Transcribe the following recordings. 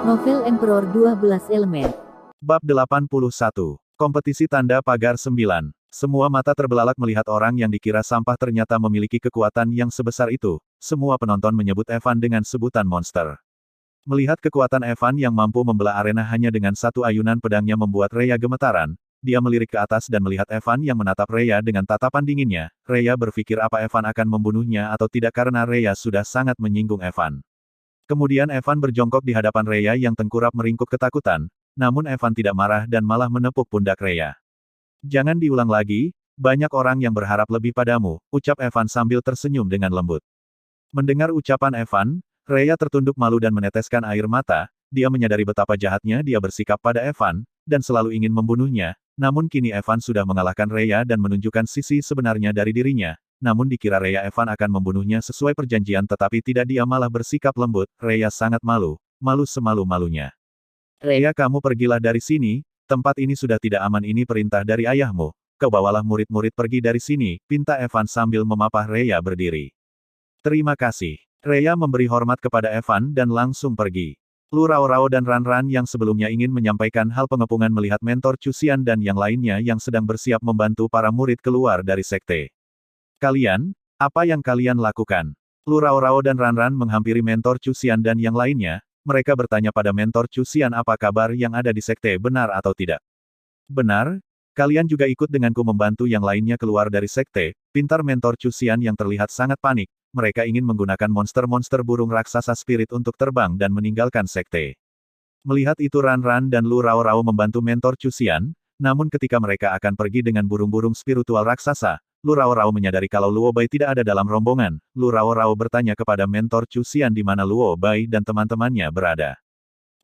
Novel Emperor 12 Elemen. Bab 81. Kompetisi Tanda Pagar 9. Semua mata terbelalak melihat orang yang dikira sampah ternyata memiliki kekuatan yang sebesar itu. Semua penonton menyebut Evan dengan sebutan monster. Melihat kekuatan Evan yang mampu membelah arena hanya dengan satu ayunan pedangnya membuat Rhea gemetaran. Dia melirik ke atas dan melihat Evan yang menatap Rhea dengan tatapan dinginnya. Rhea berpikir apa Evan akan membunuhnya atau tidak karena Rhea sudah sangat menyinggung Evan. Kemudian Evan berjongkok di hadapan Rhea yang tengkurap meringkuk ketakutan, namun Evan tidak marah dan malah menepuk pundak Rhea. Jangan diulang lagi, banyak orang yang berharap lebih padamu, ucap Evan sambil tersenyum dengan lembut. Mendengar ucapan Evan, Rhea tertunduk malu dan meneteskan air mata, dia menyadari betapa jahatnya dia bersikap pada Evan, dan selalu ingin membunuhnya, namun kini Evan sudah mengalahkan Rhea dan menunjukkan sisi sebenarnya dari dirinya. Namun dikira Rhea Evan akan membunuhnya sesuai perjanjian tetapi tidak, dia malah bersikap lembut. Rhea sangat malu, malu semalu-malunya. Rhea, kamu pergilah dari sini, tempat ini sudah tidak aman, ini perintah dari ayahmu. Kau bawalah murid-murid pergi dari sini, pinta Evan sambil memapah Rhea berdiri. Terima kasih. Rhea memberi hormat kepada Evan dan langsung pergi. Lu Rao-Rao dan Ran-Ran yang sebelumnya ingin menyampaikan hal pengepungan melihat mentor Cusian dan yang lainnya yang sedang bersiap membantu para murid keluar dari sekte. Kalian, apa yang kalian lakukan? Lu Rao-Rao dan Ran-Ran menghampiri mentor Cusian dan yang lainnya, mereka bertanya pada mentor Cusian apa kabar yang ada di sekte, benar atau tidak. Benar, kalian juga ikut denganku membantu yang lainnya keluar dari sekte, pintar mentor Cusian yang terlihat sangat panik, mereka ingin menggunakan monster-monster burung raksasa spirit untuk terbang dan meninggalkan sekte. Melihat itu Ran-Ran dan Lu Rao-Rao membantu mentor Cusian, namun ketika mereka akan pergi dengan burung-burung spiritual raksasa, Lu Rao-Rao menyadari kalau Luo Bai tidak ada dalam rombongan. Lu Rao-Rao bertanya kepada mentor Cusian di mana Luo Bai dan teman-temannya berada.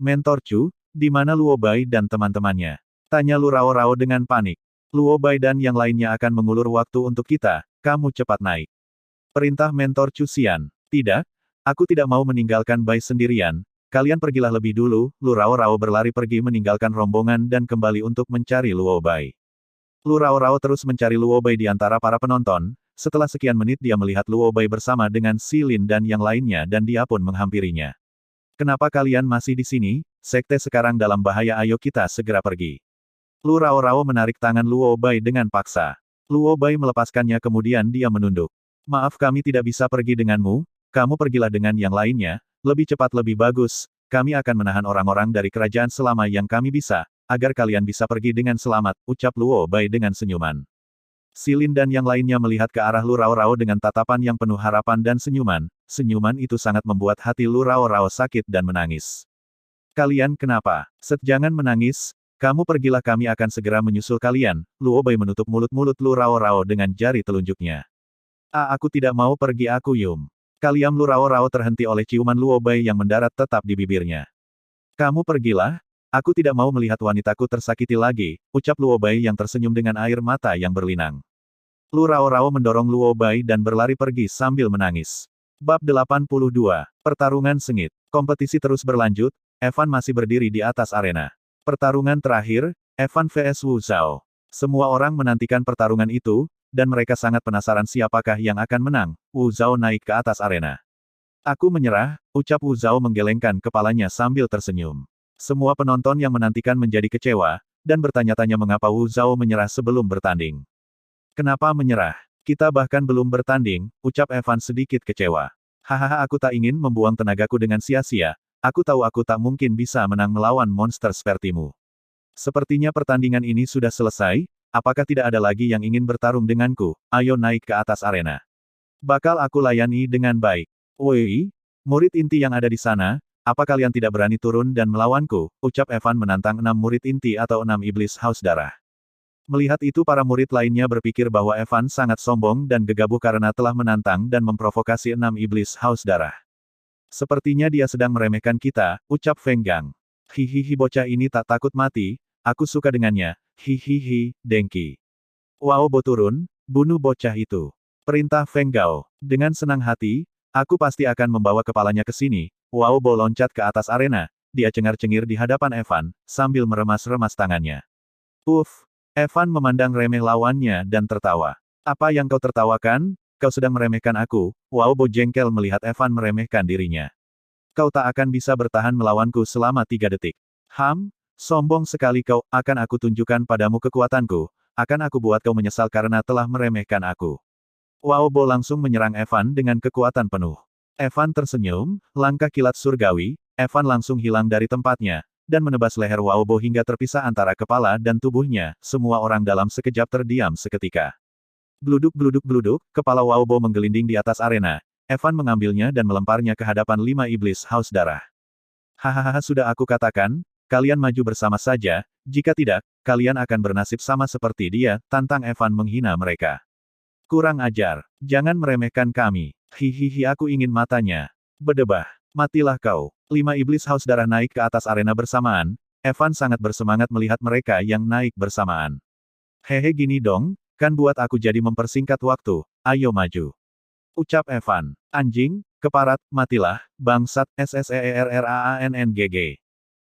Mentor Cu, di mana Luo Bai dan teman-temannya? Tanya Lu Rao-Rao dengan panik. Luo Bai dan yang lainnya akan mengulur waktu untuk kita, kamu cepat naik. Perintah mentor Cusian. Tidak, aku tidak mau meninggalkan Bai sendirian. Kalian pergilah lebih dulu. Lu Rao-Rao berlari pergi meninggalkan rombongan dan kembali untuk mencari Luo Bai. Lu Rao-Rao terus mencari Luo Bai di antara para penonton. Setelah sekian menit dia melihat Luo Bai bersama dengan Si Lin dan yang lainnya dan dia pun menghampirinya. Kenapa kalian masih di sini? Sekte sekarang dalam bahaya, ayo kita segera pergi. Lu Rao-Rao menarik tangan Luo Bai dengan paksa. Luo Bai melepaskannya kemudian dia menunduk. Maaf, kami tidak bisa pergi denganmu, kamu pergilah dengan yang lainnya, lebih cepat lebih bagus, kami akan menahan orang-orang dari kerajaan selama yang kami bisa, agar kalian bisa pergi dengan selamat, ucap Luo Bai dengan senyuman. Si Lin dan yang lainnya melihat ke arah Lu Rao-Rao dengan tatapan yang penuh harapan dan senyuman. Senyuman itu sangat membuat hati Lu Rao-Rao sakit dan menangis. Kalian kenapa? Jangan menangis, kamu pergilah, kami akan segera menyusul kalian. Luo Bai menutup mulut-mulut Lu Rao-Rao dengan jari telunjuknya. Aku tidak mau pergi, aku Yum. Kalian. Lu Rao-Rao terhenti oleh ciuman Luo Bai yang mendarat tetap di bibirnya. Kamu pergilah? Aku tidak mau melihat wanitaku tersakiti lagi, ucap Luo Bai yang tersenyum dengan air mata yang berlinang. Lu Rao-Rao mendorong Luo Bai dan berlari pergi sambil menangis. Bab 82. Pertarungan sengit. Kompetisi terus berlanjut, Evan masih berdiri di atas arena. Pertarungan terakhir, Evan vs Wu Zhao. Semua orang menantikan pertarungan itu, dan mereka sangat penasaran siapakah yang akan menang. Wu Zhao naik ke atas arena. Aku menyerah, ucap Wu Zhao menggelengkan kepalanya sambil tersenyum. Semua penonton yang menantikan menjadi kecewa, dan bertanya-tanya mengapa Wu Zhao menyerah sebelum bertanding. Kenapa menyerah? Kita bahkan belum bertanding, ucap Evan sedikit kecewa. Hahaha, aku tak ingin membuang tenagaku dengan sia-sia, aku tahu aku tak mungkin bisa menang melawan monster sepertimu. Sepertinya pertandingan ini sudah selesai, apakah tidak ada lagi yang ingin bertarung denganku? Ayo naik ke atas arena. Bakal aku layani dengan baik. Woi, murid inti yang ada di sana, apa kalian tidak berani turun dan melawanku? Ucap Evan menantang 6 murid inti atau 6 iblis haus darah. Melihat itu para murid lainnya berpikir bahwa Evan sangat sombong dan gegabah karena telah menantang dan memprovokasi 6 iblis haus darah. Sepertinya dia sedang meremehkan kita, ucap Feng Gang. Hihihi, bocah ini tak takut mati, aku suka dengannya, hihihi, dengki. Wow, Bo turun, bunuh bocah itu. Perintah Feng Gao. Dengan senang hati, aku pasti akan membawa kepalanya ke sini. Wow, Bo loncat ke atas arena, dia cengar-cengir di hadapan Evan, sambil meremas-remas tangannya. Evan memandang remeh lawannya dan tertawa. Apa yang kau tertawakan? Kau sedang meremehkan aku. Wow, Bo jengkel melihat Evan meremehkan dirinya. Kau tak akan bisa bertahan melawanku selama 3 detik. Sombong sekali kau, akan aku tunjukkan padamu kekuatanku, akan aku buat kau menyesal karena telah meremehkan aku. Wao Bo langsung menyerang Evan dengan kekuatan penuh. Evan tersenyum, langkah kilat surgawi, Evan langsung hilang dari tempatnya, dan menebas leher Wao Bo hingga terpisah antara kepala dan tubuhnya, semua orang dalam sekejap terdiam seketika. Gluduk gluduk gluduk, kepala Wao Bo menggelinding di atas arena. Evan mengambilnya dan melemparnya ke hadapan 5 iblis haus darah. Hahaha, sudah aku katakan, kalian maju bersama saja, jika tidak, kalian akan bernasib sama seperti dia, tantang Evan menghina mereka. Kurang ajar, jangan meremehkan kami. Hihihi, aku ingin matanya. Berdebah, matilah kau. 5 iblis haus darah naik ke atas arena bersamaan, Evan sangat bersemangat melihat mereka yang naik bersamaan. Hehe, gini dong, kan buat aku jadi mempersingkat waktu, ayo maju. Ucap Evan. Anjing, keparat, matilah, bangsat, SSEERRAANNGG.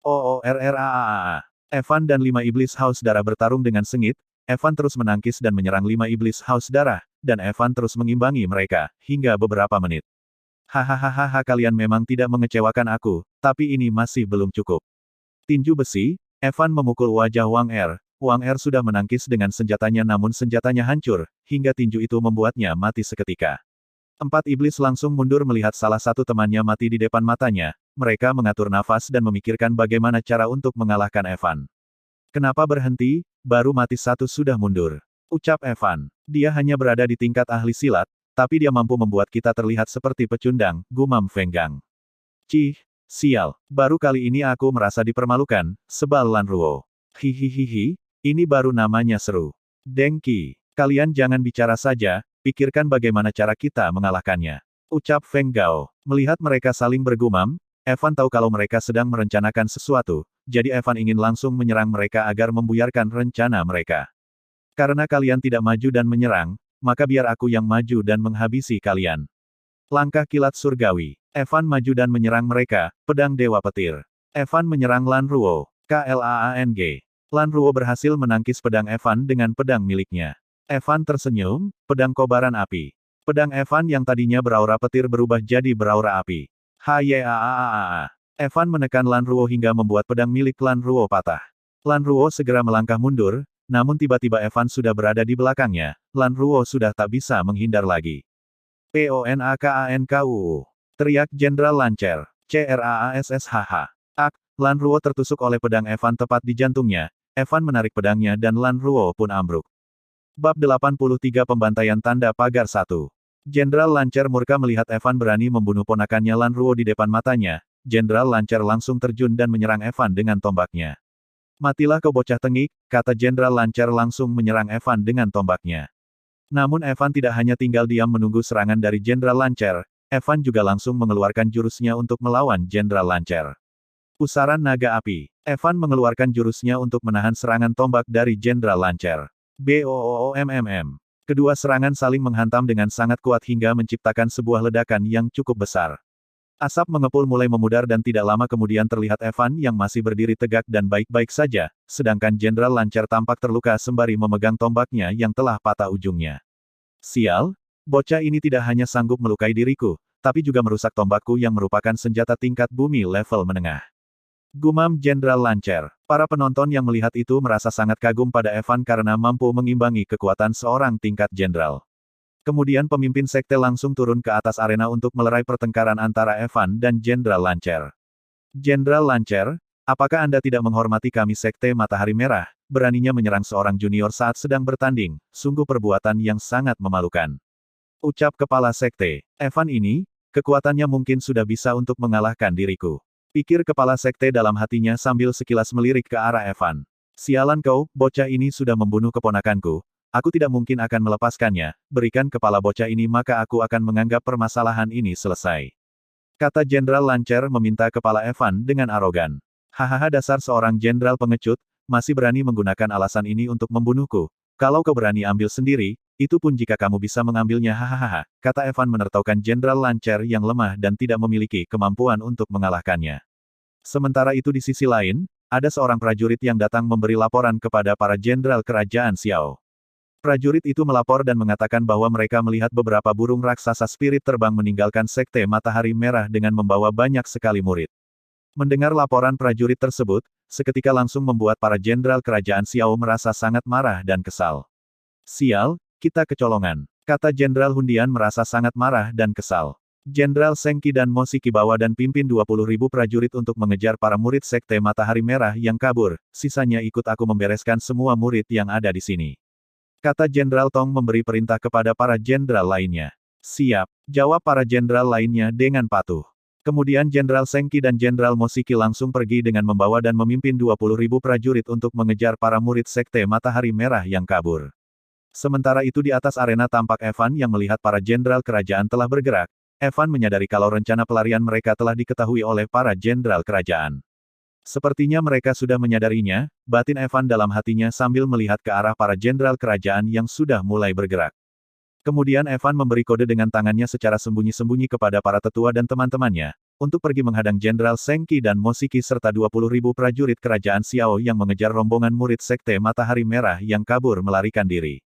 OORRAAA. Evan dan 5 iblis haus darah bertarung dengan sengit, Evan terus menangkis dan menyerang 5 iblis haus darah, dan Evan terus mengimbangi mereka, hingga beberapa menit. Hahaha, kalian memang tidak mengecewakan aku, tapi ini masih belum cukup. Tinju besi, Evan memukul wajah Wang Er. Wang Er sudah menangkis dengan senjatanya namun senjatanya hancur, hingga tinju itu membuatnya mati seketika. 4 iblis langsung mundur melihat salah satu temannya mati di depan matanya, mereka mengatur nafas dan memikirkan bagaimana cara untuk mengalahkan Evan. Kenapa berhenti, baru mati satu sudah mundur. Ucap Evan. Dia hanya berada di tingkat ahli silat, tapi dia mampu membuat kita terlihat seperti pecundang, gumam Feng Gang. Cih, sial, baru kali ini aku merasa dipermalukan, sebal Lan Ruo. Hihihihi, ini baru namanya seru. Deng Qi, kalian jangan bicara saja, pikirkan bagaimana cara kita mengalahkannya. Ucap Feng Gao. Melihat mereka saling bergumam, Evan tahu kalau mereka sedang merencanakan sesuatu, jadi Evan ingin langsung menyerang mereka agar membuyarkan rencana mereka. Karena kalian tidak maju dan menyerang, maka biar aku yang maju dan menghabisi kalian. Langkah kilat surgawi. Evan maju dan menyerang mereka, pedang Dewa Petir. Evan menyerang Lan Ruo. KLAANG. Lan Ruo berhasil menangkis pedang Evan dengan pedang miliknya. Evan tersenyum, pedang kobaran api. Pedang Evan yang tadinya beraura petir berubah jadi beraura api. Hayaaaaa. Evan menekan Lan Ruo hingga membuat pedang milik Lan Ruo patah. Lan Ruo segera melangkah mundur, namun tiba-tiba Evan sudah berada di belakangnya, Lan Ruo sudah tak bisa menghindar lagi. PONAKANKUU. Teriak Jenderal Lancer. CRAASSHH. Ak, Lan Ruo tertusuk oleh pedang Evan tepat di jantungnya, Evan menarik pedangnya dan Lan Ruo pun ambruk. Bab 83 Pembantaian Tanda Pagar 1. Jenderal Lancer murka melihat Evan berani membunuh ponakannya Lan Ruo di depan matanya. Jenderal Lancer langsung terjun dan menyerang Evan dengan tombaknya. Matilah kau bocah tengik, kata Jenderal Lancer langsung menyerang Evan dengan tombaknya. Namun Evan tidak hanya tinggal diam menunggu serangan dari Jenderal Lancer, Evan juga langsung mengeluarkan jurusnya untuk melawan Jenderal Lancer. Pusaran Naga Api. Evan mengeluarkan jurusnya untuk menahan serangan tombak dari Jenderal Lancer. BOOMMM. Kedua serangan saling menghantam dengan sangat kuat hingga menciptakan sebuah ledakan yang cukup besar. Asap mengepul mulai memudar dan tidak lama kemudian terlihat Evan yang masih berdiri tegak dan baik-baik saja, sedangkan Jenderal Lancer tampak terluka sembari memegang tombaknya yang telah patah ujungnya. Sial, bocah ini tidak hanya sanggup melukai diriku, tapi juga merusak tombakku yang merupakan senjata tingkat bumi level menengah. Gumam Jenderal Lancer. Para penonton yang melihat itu merasa sangat kagum pada Evan karena mampu mengimbangi kekuatan seorang tingkat jenderal. Kemudian pemimpin sekte langsung turun ke atas arena untuk melerai pertengkaran antara Evan dan Jenderal Lancer. Jenderal Lancer, apakah Anda tidak menghormati kami sekte Matahari Merah, beraninya menyerang seorang junior saat sedang bertanding, sungguh perbuatan yang sangat memalukan. Ucap kepala sekte, Evan ini, kekuatannya mungkin sudah bisa untuk mengalahkan diriku. Pikir kepala sekte dalam hatinya sambil sekilas melirik ke arah Evan. Sialan kau, bocah ini sudah membunuh keponakanku. Aku tidak mungkin akan melepaskannya, berikan kepala bocah ini maka aku akan menganggap permasalahan ini selesai. Kata Jenderal Lancer meminta kepala Evan dengan arogan. Hahaha, dasar seorang jenderal pengecut, masih berani menggunakan alasan ini untuk membunuhku. Kalau kau berani ambil sendiri, itu pun jika kamu bisa mengambilnya hahaha, kata Evan menertaukan Jenderal Lancer yang lemah dan tidak memiliki kemampuan untuk mengalahkannya. Sementara itu di sisi lain, ada seorang prajurit yang datang memberi laporan kepada para jenderal kerajaan Xiao. Prajurit itu melapor dan mengatakan bahwa mereka melihat beberapa burung raksasa spirit terbang meninggalkan Sekte Matahari Merah dengan membawa banyak sekali murid. Mendengar laporan prajurit tersebut, seketika langsung membuat para jenderal kerajaan Xiao merasa sangat marah dan kesal. Sial, kita kecolongan, kata Jenderal Hundian merasa sangat marah dan kesal. Jenderal Seng Qi dan Mo Siki bawa dan pimpin 20.000 prajurit untuk mengejar para murid Sekte Matahari Merah yang kabur, sisanya ikut aku membereskan semua murid yang ada di sini. Kata Jenderal Tong memberi perintah kepada para jenderal lainnya. Siap, jawab para jenderal lainnya dengan patuh. Kemudian Jenderal Seng Qi dan Jenderal Mo Siki langsung pergi dengan membawa dan memimpin 20.000 prajurit untuk mengejar para murid Sekte Matahari Merah yang kabur. Sementara itu di atas arena tampak Evan yang melihat para jenderal kerajaan telah bergerak. Evan menyadari kalau rencana pelarian mereka telah diketahui oleh para jenderal kerajaan. Sepertinya mereka sudah menyadarinya, batin Evan dalam hatinya sambil melihat ke arah para jenderal kerajaan yang sudah mulai bergerak. Kemudian Evan memberi kode dengan tangannya secara sembunyi-sembunyi kepada para tetua dan teman-temannya, untuk pergi menghadang Jenderal Seng Qi dan Mo Siki serta 20.000 prajurit kerajaan Xiao yang mengejar rombongan murid Sekte Matahari Merah yang kabur melarikan diri.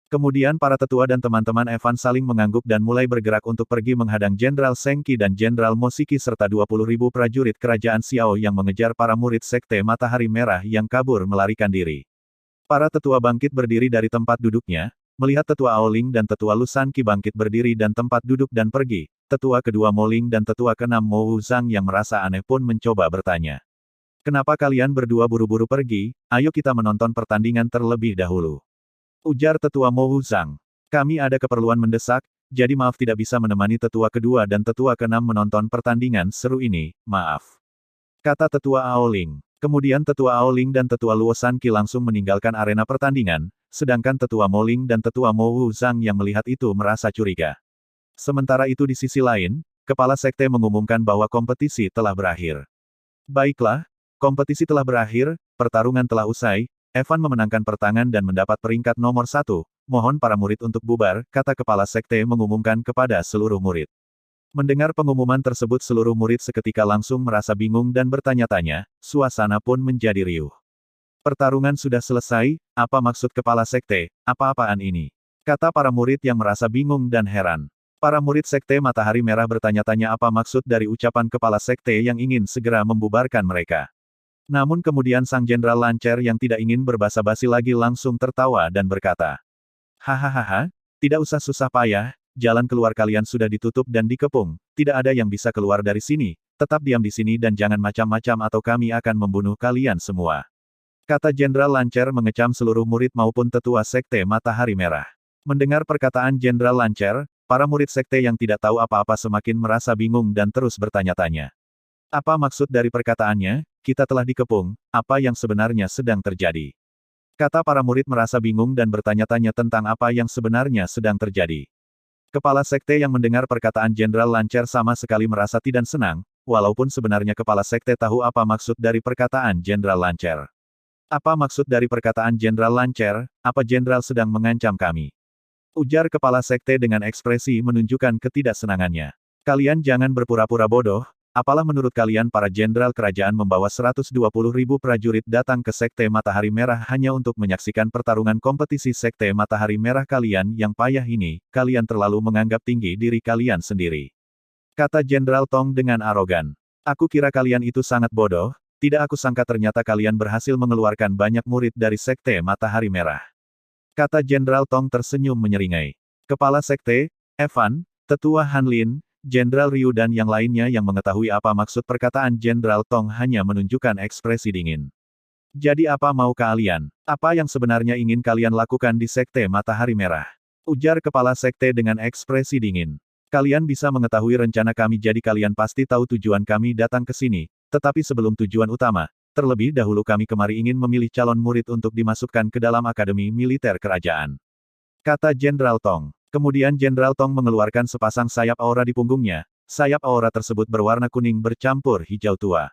Kemudian para tetua dan teman-teman Evan saling mengangguk dan mulai bergerak untuk pergi menghadang Jenderal Seng Qi dan Jenderal Mo Siki serta 20.000 prajurit kerajaan Xiao yang mengejar para murid Sekte Matahari Merah yang kabur melarikan diri. Para tetua bangkit berdiri dari tempat duduknya, melihat tetua Aoling dan tetua Lusan Qi bangkit berdiri dan tempat duduk dan pergi. Tetua kedua Moling dan tetua keenam Mo Wuzang yang merasa aneh pun mencoba bertanya. Kenapa kalian berdua buru-buru pergi? Ayo kita menonton pertandingan terlebih dahulu. Ujar tetua Mo Wuzang. Kami ada keperluan mendesak, jadi maaf tidak bisa menemani tetua kedua dan tetua keenam menonton pertandingan seru ini, maaf. Kata tetua Aoling. Kemudian tetua Aoling dan tetua Luosan Qi langsung meninggalkan arena pertandingan, sedangkan tetua Moling dan tetua Mo Wuzang yang melihat itu merasa curiga. Sementara itu di sisi lain, kepala sekte mengumumkan bahwa kompetisi telah berakhir. Baiklah, kompetisi telah berakhir, pertarungan telah usai. Evan memenangkan pertangan dan mendapat peringkat nomor 1, mohon para murid untuk bubar, kata kepala sekte mengumumkan kepada seluruh murid. Mendengar pengumuman tersebut seluruh murid seketika langsung merasa bingung dan bertanya-tanya, suasana pun menjadi riuh. Pertarungan sudah selesai, apa maksud kepala sekte, apa-apaan ini? Kata para murid yang merasa bingung dan heran. Para murid sekte Matahari Merah bertanya-tanya apa maksud dari ucapan kepala sekte yang ingin segera membubarkan mereka. Namun kemudian sang jenderal Lancer yang tidak ingin berbasa-basi lagi langsung tertawa dan berkata, hahaha, tidak usah susah payah, jalan keluar kalian sudah ditutup dan dikepung, tidak ada yang bisa keluar dari sini, tetap diam di sini dan jangan macam-macam atau kami akan membunuh kalian semua. Kata Jenderal Lancer mengecam seluruh murid maupun tetua sekte Matahari Merah. Mendengar perkataan Jenderal Lancer, para murid sekte yang tidak tahu apa-apa semakin merasa bingung dan terus bertanya-tanya. Apa maksud dari perkataannya? Kita telah dikepung, apa yang sebenarnya sedang terjadi? Kata para murid merasa bingung dan bertanya-tanya tentang apa yang sebenarnya sedang terjadi. Kepala sekte yang mendengar perkataan Jenderal Lancer sama sekali merasa tidak senang, walaupun sebenarnya kepala sekte tahu apa maksud dari perkataan Jenderal Lancer. Apa maksud dari perkataan Jenderal Lancer? Apa Jenderal sedang mengancam kami? Ujar kepala sekte dengan ekspresi menunjukkan ketidaksenangannya. Kalian jangan berpura-pura bodoh. Apalah menurut kalian para jenderal kerajaan membawa 120.000 prajurit datang ke Sekte Matahari Merah hanya untuk menyaksikan pertarungan kompetisi Sekte Matahari Merah kalian yang payah ini, kalian terlalu menganggap tinggi diri kalian sendiri. Kata Jenderal Tong dengan arogan. Aku kira kalian itu sangat bodoh, tidak aku sangka ternyata kalian berhasil mengeluarkan banyak murid dari Sekte Matahari Merah. Kata Jenderal Tong tersenyum menyeringai. Kepala Sekte, Evan, Tetua Hanlin, Jenderal Ryu dan yang lainnya yang mengetahui apa maksud perkataan Jenderal Tong hanya menunjukkan ekspresi dingin. Jadi apa mau kalian? Apa yang sebenarnya ingin kalian lakukan di Sekte Matahari Merah? Ujar kepala sekte dengan ekspresi dingin. Kalian bisa mengetahui rencana kami jadi kalian pasti tahu tujuan kami datang ke sini, tetapi sebelum tujuan utama, terlebih dahulu kami kemari ingin memilih calon murid untuk dimasukkan ke dalam Akademi Militer Kerajaan. Kata Jenderal Tong. Kemudian Jenderal Tong mengeluarkan sepasang sayap aura di punggungnya, sayap aura tersebut berwarna kuning bercampur hijau tua.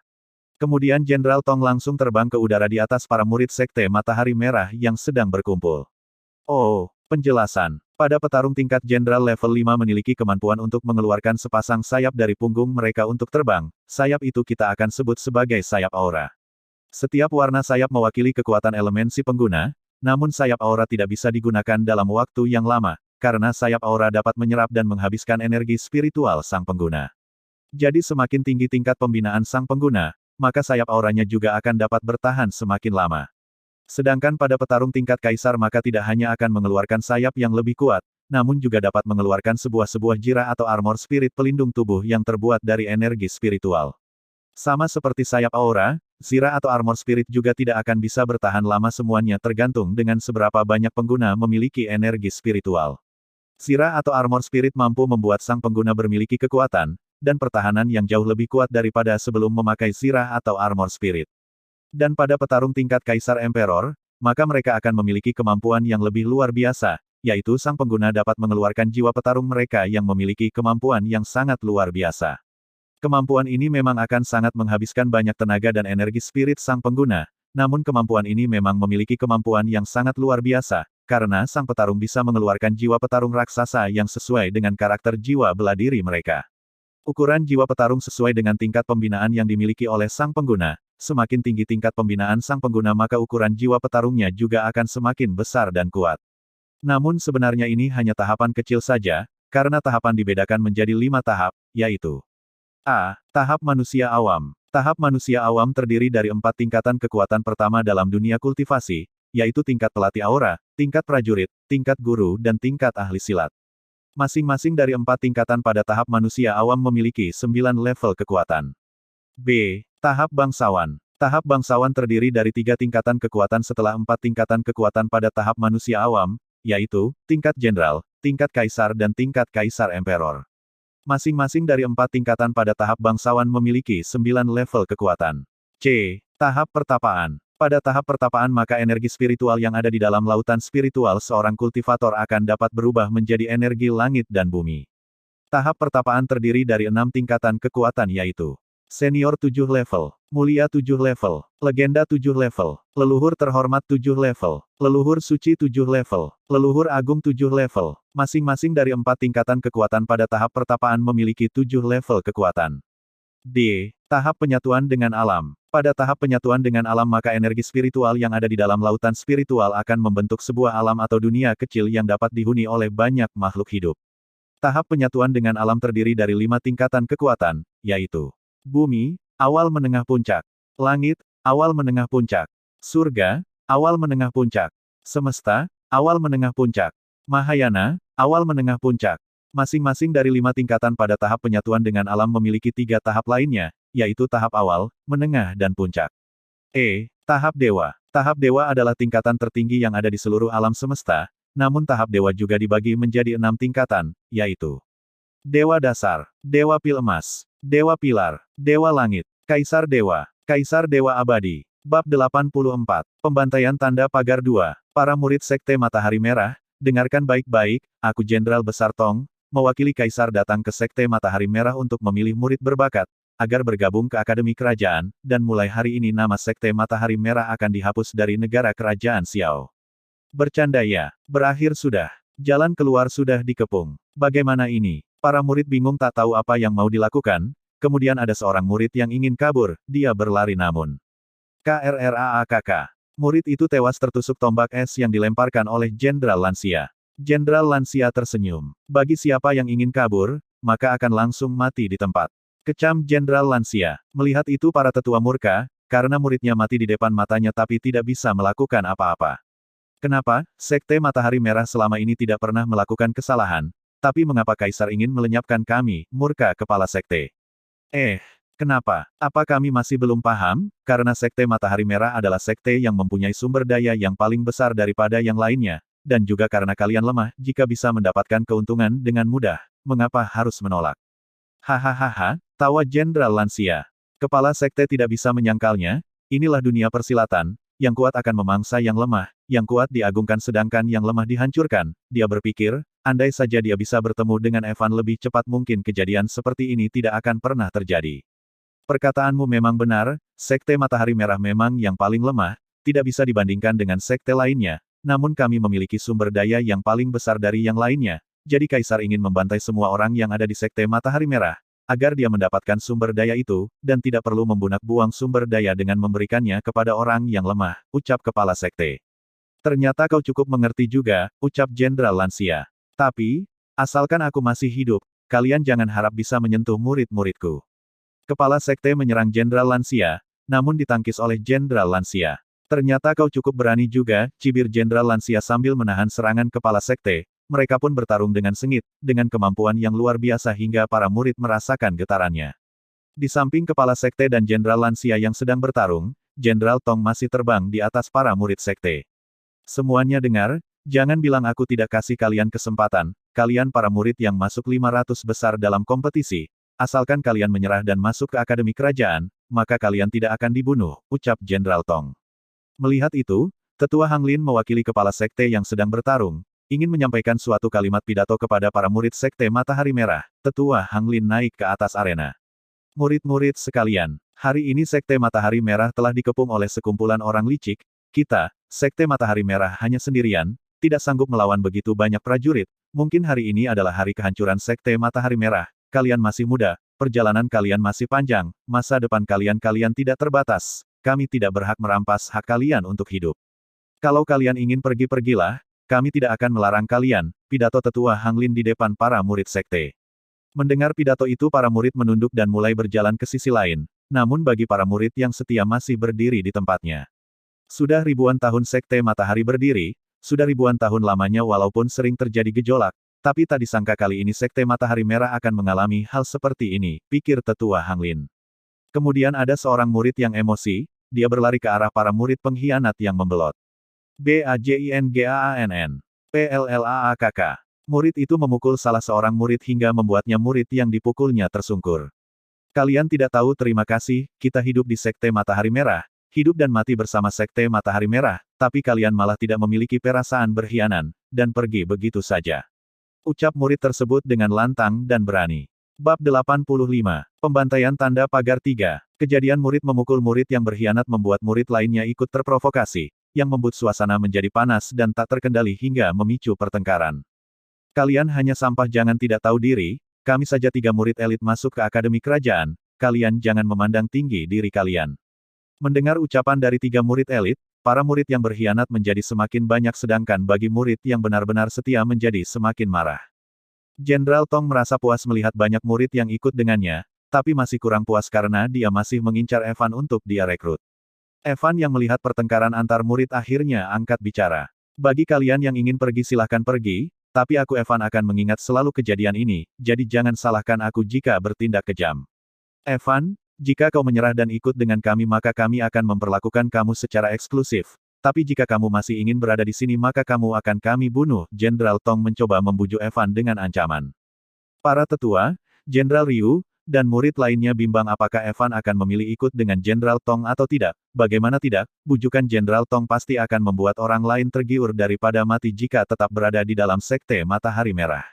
Kemudian Jenderal Tong langsung terbang ke udara di atas para murid Sekte Matahari Merah yang sedang berkumpul. Oh, penjelasan. Pada petarung tingkat Jenderal level 5 memiliki kemampuan untuk mengeluarkan sepasang sayap dari punggung mereka untuk terbang, sayap itu kita akan sebut sebagai sayap aura. Setiap warna sayap mewakili kekuatan elemen si pengguna, Namun sayap aura tidak bisa digunakan dalam waktu yang lama, karena sayap aura dapat menyerap dan menghabiskan energi spiritual sang pengguna. Jadi semakin tinggi tingkat pembinaan sang pengguna, maka sayap auranya juga akan dapat bertahan semakin lama. Sedangkan pada petarung tingkat kaisar maka tidak hanya akan mengeluarkan sayap yang lebih kuat, namun juga dapat mengeluarkan sebuah jira atau armor spirit pelindung tubuh yang terbuat dari energi spiritual. Sama seperti sayap aura, zira atau armor spirit juga tidak akan bisa bertahan lama, semuanya tergantung dengan seberapa banyak pengguna memiliki energi spiritual. Zira atau armor spirit mampu membuat sang pengguna memiliki kekuatan dan pertahanan yang jauh lebih kuat daripada sebelum memakai zira atau armor spirit. Dan pada petarung tingkat kaisar emperor, maka mereka akan memiliki kemampuan yang lebih luar biasa, yaitu sang pengguna dapat mengeluarkan jiwa petarung mereka yang memiliki kemampuan yang sangat luar biasa. Kemampuan ini memang akan sangat menghabiskan banyak tenaga dan energi spirit sang pengguna, namun kemampuan ini memang memiliki kemampuan yang sangat luar biasa, karena sang petarung bisa mengeluarkan jiwa petarung raksasa yang sesuai dengan karakter jiwa bela diri mereka. Ukuran jiwa petarung sesuai dengan tingkat pembinaan yang dimiliki oleh sang pengguna. Semakin tinggi tingkat pembinaan sang pengguna maka ukuran jiwa petarungnya juga akan semakin besar dan kuat. Namun sebenarnya ini hanya tahapan kecil saja, karena tahapan dibedakan menjadi 5 tahap, yaitu A. Tahap manusia awam. Tahap manusia awam terdiri dari 4 tingkatan kekuatan pertama dalam dunia kultivasi, yaitu tingkat pelatih aura, tingkat prajurit, tingkat guru dan tingkat ahli silat. Masing-masing dari 4 tingkatan pada tahap manusia awam memiliki 9 level kekuatan. B. Tahap bangsawan. Tahap bangsawan terdiri dari 3 tingkatan kekuatan setelah 4 tingkatan kekuatan pada tahap manusia awam, yaitu tingkat jenderal, tingkat kaisar dan tingkat kaisar emperor. Masing-masing dari 4 tingkatan pada tahap bangsawan memiliki 9 level kekuatan. C. Tahap pertapaan. Pada tahap pertapaan maka energi spiritual yang ada di dalam lautan spiritual seorang kultivator akan dapat berubah menjadi energi langit dan bumi. Tahap pertapaan terdiri dari 6 tingkatan kekuatan yaitu Senior 7 level, Mulia 7 level, Legenda 7 level, Leluhur terhormat 7 level, Leluhur suci 7 level, Leluhur agung 7 level. Masing-masing dari 4 tingkatan kekuatan pada tahap pertapaan memiliki 7 level kekuatan. D. Tahap penyatuan dengan alam. Pada tahap penyatuan dengan alam maka energi spiritual yang ada di dalam lautan spiritual akan membentuk sebuah alam atau dunia kecil yang dapat dihuni oleh banyak makhluk hidup. Tahap penyatuan dengan alam terdiri dari 5 tingkatan kekuatan, yaitu Bumi, awal menengah puncak. Langit, awal menengah puncak. Surga, awal menengah puncak. Semesta, awal menengah puncak. Mahayana, awal menengah puncak. Masing-masing dari 5 tingkatan pada tahap penyatuan dengan alam memiliki 3 tahap lainnya, yaitu tahap awal, menengah dan puncak. E. Tahap dewa. Tahap dewa adalah tingkatan tertinggi yang ada di seluruh alam semesta, namun tahap dewa juga dibagi menjadi 6 tingkatan, yaitu Dewa dasar, Dewa pil emas, Dewa pilar, Dewa langit, Kaisar Dewa abadi. Bab 84, Pembantaian Tanda Pagar 2, Para murid Sekte Matahari Merah, dengarkan baik-baik, aku Jenderal Besar Tong, mewakili Kaisar datang ke Sekte Matahari Merah untuk memilih murid berbakat, agar bergabung ke Akademi Kerajaan, dan mulai hari ini nama Sekte Matahari Merah akan dihapus dari negara Kerajaan Xiao. Bercanda ya, berakhir sudah. Jalan keluar sudah dikepung. Bagaimana ini? Para murid bingung tak tahu apa yang mau dilakukan, kemudian ada seorang murid yang ingin kabur, dia berlari namun KRRAAKK. Murid itu tewas tertusuk tombak es yang dilemparkan oleh Jenderal Lansia. Jenderal Lansia tersenyum. Bagi siapa yang ingin kabur, maka akan langsung mati di tempat. Kecam Jenderal Lansia. Melihat itu para tetua murka, karena muridnya mati di depan matanya tapi tidak bisa melakukan apa-apa. Kenapa? Sekte Matahari Merah selama ini tidak pernah melakukan kesalahan, tapi mengapa Kaisar ingin melenyapkan kami, murka kepala sekte? Kenapa? Apa kami masih belum paham? Karena Sekte Matahari Merah adalah sekte yang mempunyai sumber daya yang paling besar daripada yang lainnya, dan juga karena kalian lemah jika bisa mendapatkan keuntungan dengan mudah, mengapa harus menolak? Hahaha, tawa Jenderal Lansia. Kepala sekte tidak bisa menyangkalnya, inilah dunia persilatan, yang kuat akan memangsa yang lemah, yang kuat diagungkan sedangkan yang lemah dihancurkan. Dia berpikir, andai saja dia bisa bertemu dengan Evan lebih cepat mungkin kejadian seperti ini tidak akan pernah terjadi. Perkataanmu memang benar, Sekte Matahari Merah memang yang paling lemah, tidak bisa dibandingkan dengan sekte lainnya, namun kami memiliki sumber daya yang paling besar dari yang lainnya, jadi Kaisar ingin membantai semua orang yang ada di Sekte Matahari Merah, agar dia mendapatkan sumber daya itu, dan tidak perlu membuang sumber daya dengan memberikannya kepada orang yang lemah, ucap kepala sekte. Ternyata kau cukup mengerti juga, ucap Jenderal Lansia. Tapi, asalkan aku masih hidup, kalian jangan harap bisa menyentuh murid-muridku. Kepala sekte menyerang Jenderal Lansia, namun ditangkis oleh Jenderal Lansia. Ternyata kau cukup berani juga, cibir Jenderal Lansia sambil menahan serangan kepala sekte. Mereka pun bertarung dengan sengit, dengan kemampuan yang luar biasa hingga para murid merasakan getarannya. Di samping kepala sekte dan Jenderal Lansia yang sedang bertarung, Jenderal Tong masih terbang di atas para murid sekte. Semuanya dengar, jangan bilang aku tidak kasih kalian kesempatan, kalian para murid yang masuk 500 besar dalam kompetisi, asalkan kalian menyerah dan masuk ke Akademi Kerajaan, maka kalian tidak akan dibunuh, ucap Jenderal Tong. Melihat itu, Tetua Hang Lin mewakili kepala sekte yang sedang bertarung, ingin menyampaikan suatu kalimat pidato kepada para murid sekte Matahari Merah. Tetua Hang Lin naik ke atas arena. Murid-murid sekalian, hari ini sekte Matahari Merah telah dikepung oleh sekumpulan orang licik. Kita, sekte Matahari Merah hanya sendirian, tidak sanggup melawan begitu banyak prajurit. Mungkin hari ini adalah hari kehancuran sekte Matahari Merah. Kalian masih muda, perjalanan kalian masih panjang, masa depan kalian tidak terbatas. Kami tidak berhak merampas hak kalian untuk hidup. Kalau kalian ingin pergi-pergilah, kami tidak akan melarang kalian, pidato Tetua Hang Lin di depan para murid sekte. Mendengar pidato itu para murid menunduk dan mulai berjalan ke sisi lain, namun bagi para murid yang setia masih berdiri di tempatnya. Sudah ribuan tahun sekte Matahari berdiri, sudah ribuan tahun lamanya walaupun sering terjadi gejolak, tapi tak disangka kali ini sekte Matahari Merah akan mengalami hal seperti ini, pikir Tetua Hang Lin. Kemudian ada seorang murid yang emosi, dia berlari ke arah para murid pengkhianat yang membelot. BAJINGAANN. PLLAAKK. Murid itu memukul salah seorang murid hingga membuatnya murid yang dipukulnya tersungkur. Kalian tidak tahu terima kasih, kita hidup di sekte Matahari Merah, hidup dan mati bersama sekte Matahari Merah, tapi kalian malah tidak memiliki perasaan berkhianat, dan pergi begitu saja. Ucap murid tersebut dengan lantang dan berani. Bab 85. Pembantaian tanda pagar 3. Kejadian murid memukul murid yang berkhianat membuat murid lainnya ikut terprovokasi, yang membuat suasana menjadi panas dan tak terkendali hingga memicu pertengkaran. Kalian hanya sampah jangan tidak tahu diri, kami saja 3 murid elit masuk ke Akademi Kerajaan, kalian jangan memandang tinggi diri kalian. Mendengar ucapan dari 3 murid elit, para murid yang berkhianat menjadi semakin banyak sedangkan bagi murid yang benar-benar setia menjadi semakin marah. Jenderal Tong merasa puas melihat banyak murid yang ikut dengannya, tapi masih kurang puas karena dia masih mengincar Evan untuk dia rekrut. Evan yang melihat pertengkaran antar murid akhirnya angkat bicara. Bagi kalian yang ingin pergi silahkan pergi, tapi aku Evan akan mengingat selalu kejadian ini, jadi jangan salahkan aku jika bertindak kejam. Evan, jika kau menyerah dan ikut dengan kami maka kami akan memperlakukan kamu secara eksklusif. Tapi jika kamu masih ingin berada di sini maka kamu akan kami bunuh. Jenderal Tong mencoba membujuk Evan dengan ancaman. Para tetua, Jenderal Ryu, dan murid lainnya bimbang apakah Evan akan memilih ikut dengan Jenderal Tong atau tidak. Bagaimana tidak, bujukan Jenderal Tong pasti akan membuat orang lain tergiur daripada mati jika tetap berada di dalam sekte Matahari Merah.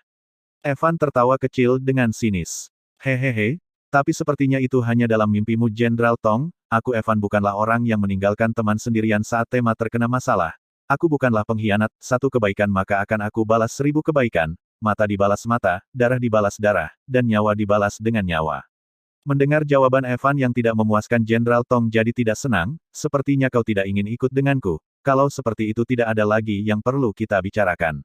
Evan tertawa kecil dengan sinis. Hehehe, tapi sepertinya itu hanya dalam mimpimu Jenderal Tong, aku Evan bukanlah orang yang meninggalkan teman sendirian saat tema terkena masalah. Aku bukanlah pengkhianat, 1 kebaikan maka akan aku balas 1000 kebaikan. Mata dibalas mata, darah dibalas darah, dan nyawa dibalas dengan nyawa. Mendengar jawaban Evan yang tidak memuaskan Jenderal Tong jadi tidak senang, sepertinya kau tidak ingin ikut denganku, kalau seperti itu tidak ada lagi yang perlu kita bicarakan.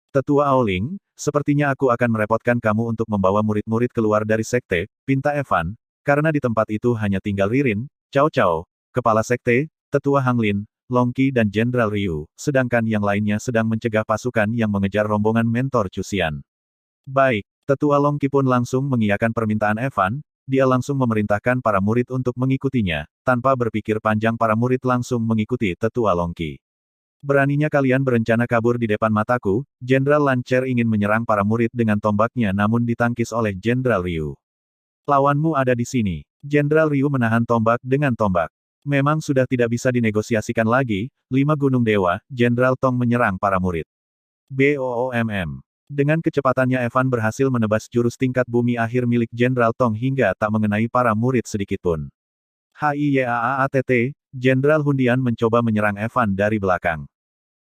Tetua Aoling, sepertinya aku akan merepotkan kamu untuk membawa murid-murid keluar dari sekte, pinta Evan, karena di tempat itu hanya tinggal Ririn, Cao Cao, Kepala Sekte, Tetua Hang Lin, Long Qi dan Jenderal Ryu, sedangkan yang lainnya sedang mencegah pasukan yang mengejar rombongan mentor Cusian. Baik, Tetua Long Qi pun langsung mengiyakan permintaan Evan, dia langsung memerintahkan para murid untuk mengikutinya, tanpa berpikir panjang para murid langsung mengikuti Tetua Long Qi. Beraninya kalian berencana kabur di depan mataku, Jenderal Lancer ingin menyerang para murid dengan tombaknya namun ditangkis oleh Jenderal Ryu. Lawanmu ada di sini. Jenderal Ryu menahan tombak dengan tombak. Memang sudah tidak bisa dinegosiasikan lagi, 5 Gunung Dewa, Jenderal Tong menyerang para murid. BOOMM. Dengan kecepatannya Evan berhasil menebas jurus tingkat bumi akhir milik Jenderal Tong hingga tak mengenai para murid sedikitpun. HIYAAATT, Jenderal Hundian mencoba menyerang Evan dari belakang.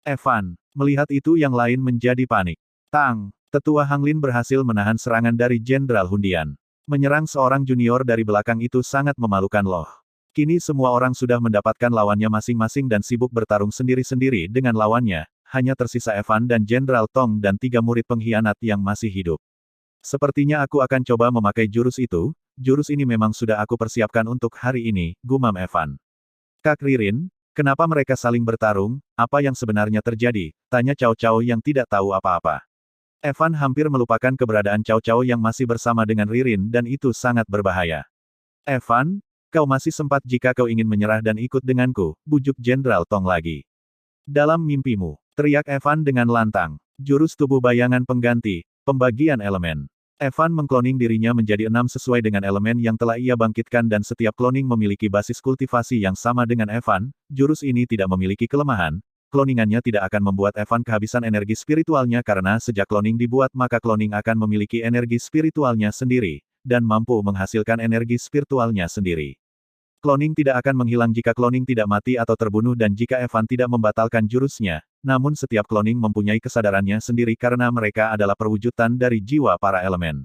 Evan, melihat itu yang lain menjadi panik. Tang, Tetua Hang Lin berhasil menahan serangan dari Jenderal Hundian. Menyerang seorang junior dari belakang itu sangat memalukan loh. Kini semua orang sudah mendapatkan lawannya masing-masing dan sibuk bertarung sendiri-sendiri dengan lawannya, hanya tersisa Evan dan Jenderal Tong dan 3 murid pengkhianat yang masih hidup. Sepertinya aku akan coba memakai jurus itu, jurus ini memang sudah aku persiapkan untuk hari ini, gumam Evan. Kak Ririn, kenapa mereka saling bertarung, apa yang sebenarnya terjadi, tanya Cao Cao yang tidak tahu apa-apa. Evan hampir melupakan keberadaan Cao Cao yang masih bersama dengan Ririn dan itu sangat berbahaya. Evan, kau masih sempat jika kau ingin menyerah dan ikut denganku, bujuk Jenderal Tong lagi. Dalam mimpimu, teriak Evan dengan lantang. Jurus tubuh bayangan pengganti, pembagian elemen. Evan mengkloning dirinya menjadi 6 sesuai dengan elemen yang telah ia bangkitkan dan setiap kloning memiliki basis kultivasi yang sama dengan Evan. Jurus ini tidak memiliki kelemahan. Kloningannya tidak akan membuat Evan kehabisan energi spiritualnya karena sejak kloning dibuat maka kloning akan memiliki energi spiritualnya sendiri, dan mampu menghasilkan energi spiritualnya sendiri. Kloning tidak akan menghilang jika kloning tidak mati atau terbunuh dan jika Evan tidak membatalkan jurusnya, namun setiap kloning mempunyai kesadarannya sendiri karena mereka adalah perwujudan dari jiwa para elemen.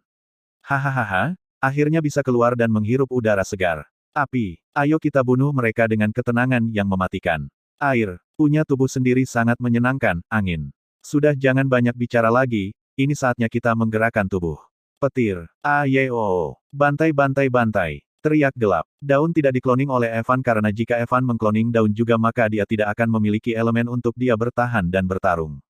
Hahaha, akhirnya bisa keluar dan menghirup udara segar. Api, ayo kita bunuh mereka dengan ketenangan yang mematikan. Air, punya tubuh sendiri sangat menyenangkan, angin. Sudah jangan banyak bicara lagi, ini saatnya kita menggerakkan tubuh. Petir, ayo, bantai-bantai-bantai. Teriak gelap. Daun tidak dikloning oleh Evan karena jika Evan mengkloning daun juga maka dia tidak akan memiliki elemen untuk dia bertahan dan bertarung.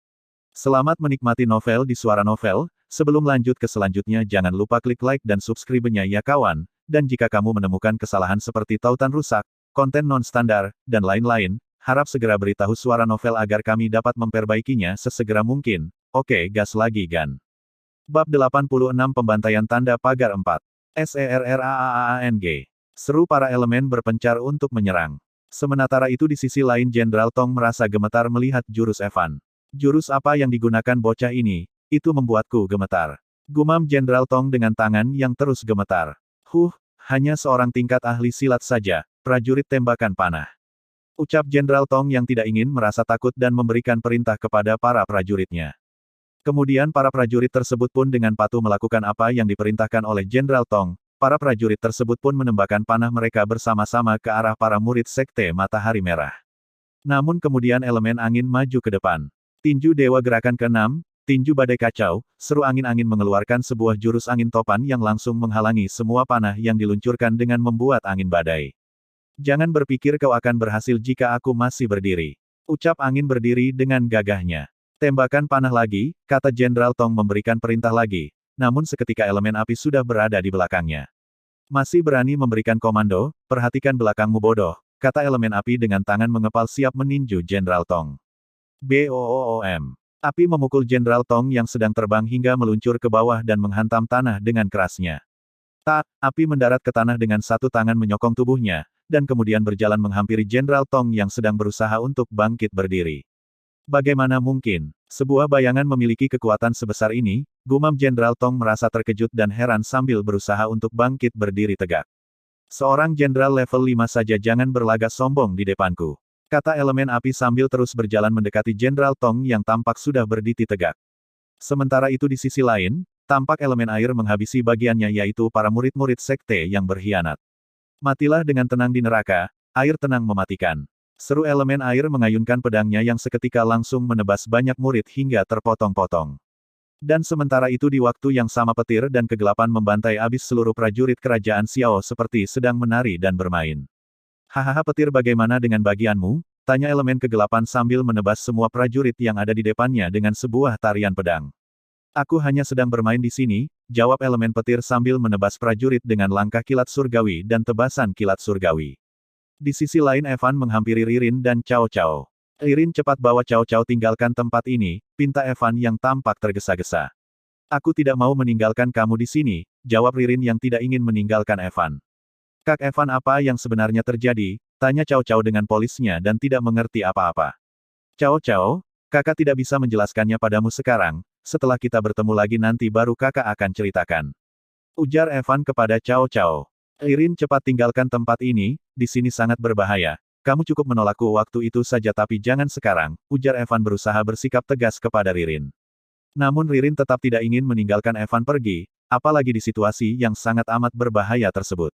Selamat menikmati novel di Suara Novel. Sebelum lanjut ke selanjutnya jangan lupa klik like dan subscribe-nya ya kawan. Dan jika kamu menemukan kesalahan seperti tautan rusak, konten non-standar, dan lain-lain, harap segera beritahu Suara Novel agar kami dapat memperbaikinya sesegera mungkin. Oke, gas lagi Gan. Bab 86 Pembantaian Tanda Pagar 4. SERRAAANG. Seru para elemen berpencar untuk menyerang. Sementara itu di sisi lain Jenderal Tong merasa gemetar melihat jurus Evan. Jurus apa yang digunakan bocah ini? Itu membuatku gemetar. Gumam Jenderal Tong dengan tangan yang terus gemetar. Hanya seorang tingkat ahli silat saja, prajurit tembakan panah. Ucap Jenderal Tong yang tidak ingin merasa takut dan memberikan perintah kepada para prajuritnya. Kemudian para prajurit tersebut pun dengan patuh melakukan apa yang diperintahkan oleh Jenderal Tong. Para prajurit tersebut pun menembakkan panah mereka bersama-sama ke arah para murid Sekte Matahari Merah. Namun kemudian elemen angin maju ke depan. Tinju Dewa Gerakan ke-6, Tinju Badai Kacau, seru angin-angin mengeluarkan sebuah jurus angin topan yang langsung menghalangi semua panah yang diluncurkan dengan membuat angin badai. Jangan berpikir kau akan berhasil jika aku masih berdiri. Ucap angin berdiri dengan gagahnya. Tembakan panah lagi, kata Jenderal Tong memberikan perintah lagi, namun seketika elemen api sudah berada di belakangnya. Masih berani memberikan komando, perhatikan belakangmu bodoh, kata elemen api dengan tangan mengepal siap meninju Jenderal Tong. BOOM. Api memukul Jenderal Tong yang sedang terbang hingga meluncur ke bawah dan menghantam tanah dengan kerasnya. Api mendarat ke tanah dengan satu tangan menyokong tubuhnya, dan kemudian berjalan menghampiri Jenderal Tong yang sedang berusaha untuk bangkit berdiri. Bagaimana mungkin? Sebuah bayangan memiliki kekuatan sebesar ini, gumam Jenderal Tong merasa terkejut dan heran sambil berusaha untuk bangkit berdiri tegak. Seorang jenderal level 5 saja jangan berlagak sombong di depanku. Kata elemen api sambil terus berjalan mendekati Jenderal Tong yang tampak sudah berdiri tegak. Sementara itu di sisi lain, tampak elemen air menghabisi bagiannya yaitu para murid-murid sekte yang berkhianat. Matilah dengan tenang di neraka, air tenang mematikan. Seru elemen air mengayunkan pedangnya yang seketika langsung menebas banyak murid hingga terpotong-potong. Dan sementara itu di waktu yang sama petir dan kegelapan membantai abis seluruh prajurit kerajaan Xiao seperti sedang menari dan bermain. Hahaha petir bagaimana dengan bagianmu? Tanya elemen kegelapan sambil menebas semua prajurit yang ada di depannya dengan sebuah tarian pedang. Aku hanya sedang bermain di sini, jawab elemen petir sambil menebas prajurit dengan langkah kilat surgawi dan tebasan kilat surgawi. Di sisi lain Evan menghampiri Ririn dan Cao Cao. Ririn cepat bawa Cao Cao tinggalkan tempat ini, pinta Evan yang tampak tergesa-gesa. Aku tidak mau meninggalkan kamu di sini, jawab Ririn yang tidak ingin meninggalkan Evan. Kak Evan apa yang sebenarnya terjadi? Tanya Cao Cao dengan polisnya dan tidak mengerti apa-apa. Cao Cao, kakak tidak bisa menjelaskannya padamu sekarang, setelah kita bertemu lagi nanti baru kakak akan ceritakan. Ujar Evan kepada Cao Cao. Ririn cepat tinggalkan tempat ini, di sini sangat berbahaya. Kamu cukup menolakku waktu itu saja tapi jangan sekarang, ujar Evan berusaha bersikap tegas kepada Ririn. Namun Ririn tetap tidak ingin meninggalkan Evan pergi, apalagi di situasi yang sangat amat berbahaya tersebut.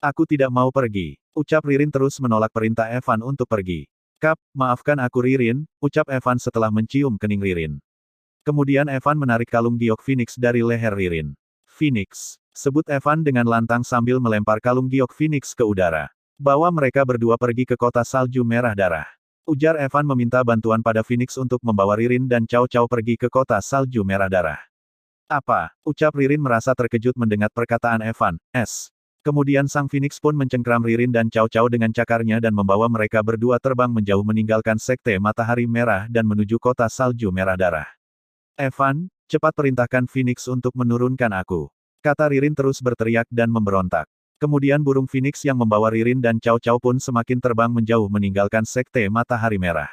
Aku tidak mau pergi. Ucap Ririn terus menolak perintah Evan untuk pergi. Kap, maafkan aku Ririn, ucap Evan setelah mencium kening Ririn. Kemudian Evan menarik kalung giok Phoenix dari leher Ririn. Phoenix, sebut Evan dengan lantang sambil melempar kalung giok Phoenix ke udara. Bawa mereka berdua pergi ke kota salju merah darah. Ujar Evan meminta bantuan pada Phoenix untuk membawa Ririn dan Cao Cao pergi ke kota salju merah darah. Apa? Ucap Ririn merasa terkejut mendengar perkataan Evan. Kemudian sang Phoenix pun mencengkram Ririn dan Cao Cao dengan cakarnya dan membawa mereka berdua terbang menjauh meninggalkan sekte matahari merah dan menuju kota salju merah darah. Evan, cepat perintahkan Phoenix untuk menurunkan aku. Kata Ririn terus berteriak dan memberontak. Kemudian burung Phoenix yang membawa Ririn dan Cao Cao pun semakin terbang menjauh meninggalkan sekte matahari merah.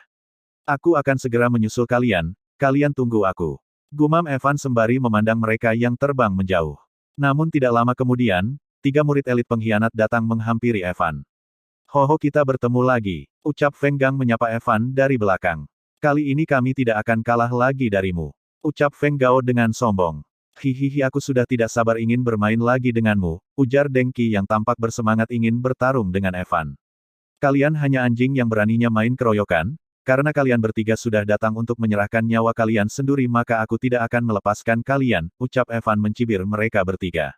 Aku akan segera menyusul kalian, kalian tunggu aku. Gumam Evan sembari memandang mereka yang terbang menjauh. Namun tidak lama kemudian, 3 murid elit pengkhianat datang menghampiri Evan. Hoho kita bertemu lagi, ucap Feng Gang menyapa Evan dari belakang. Kali ini kami tidak akan kalah lagi darimu. Ucap Feng Gao dengan sombong. Hihihi aku sudah tidak sabar ingin bermain lagi denganmu, ujar Deng Qi yang tampak bersemangat ingin bertarung dengan Evan. Kalian hanya anjing yang beraninya main keroyokan, karena kalian bertiga sudah datang untuk menyerahkan nyawa kalian sendiri maka aku tidak akan melepaskan kalian, ucap Evan mencibir mereka bertiga.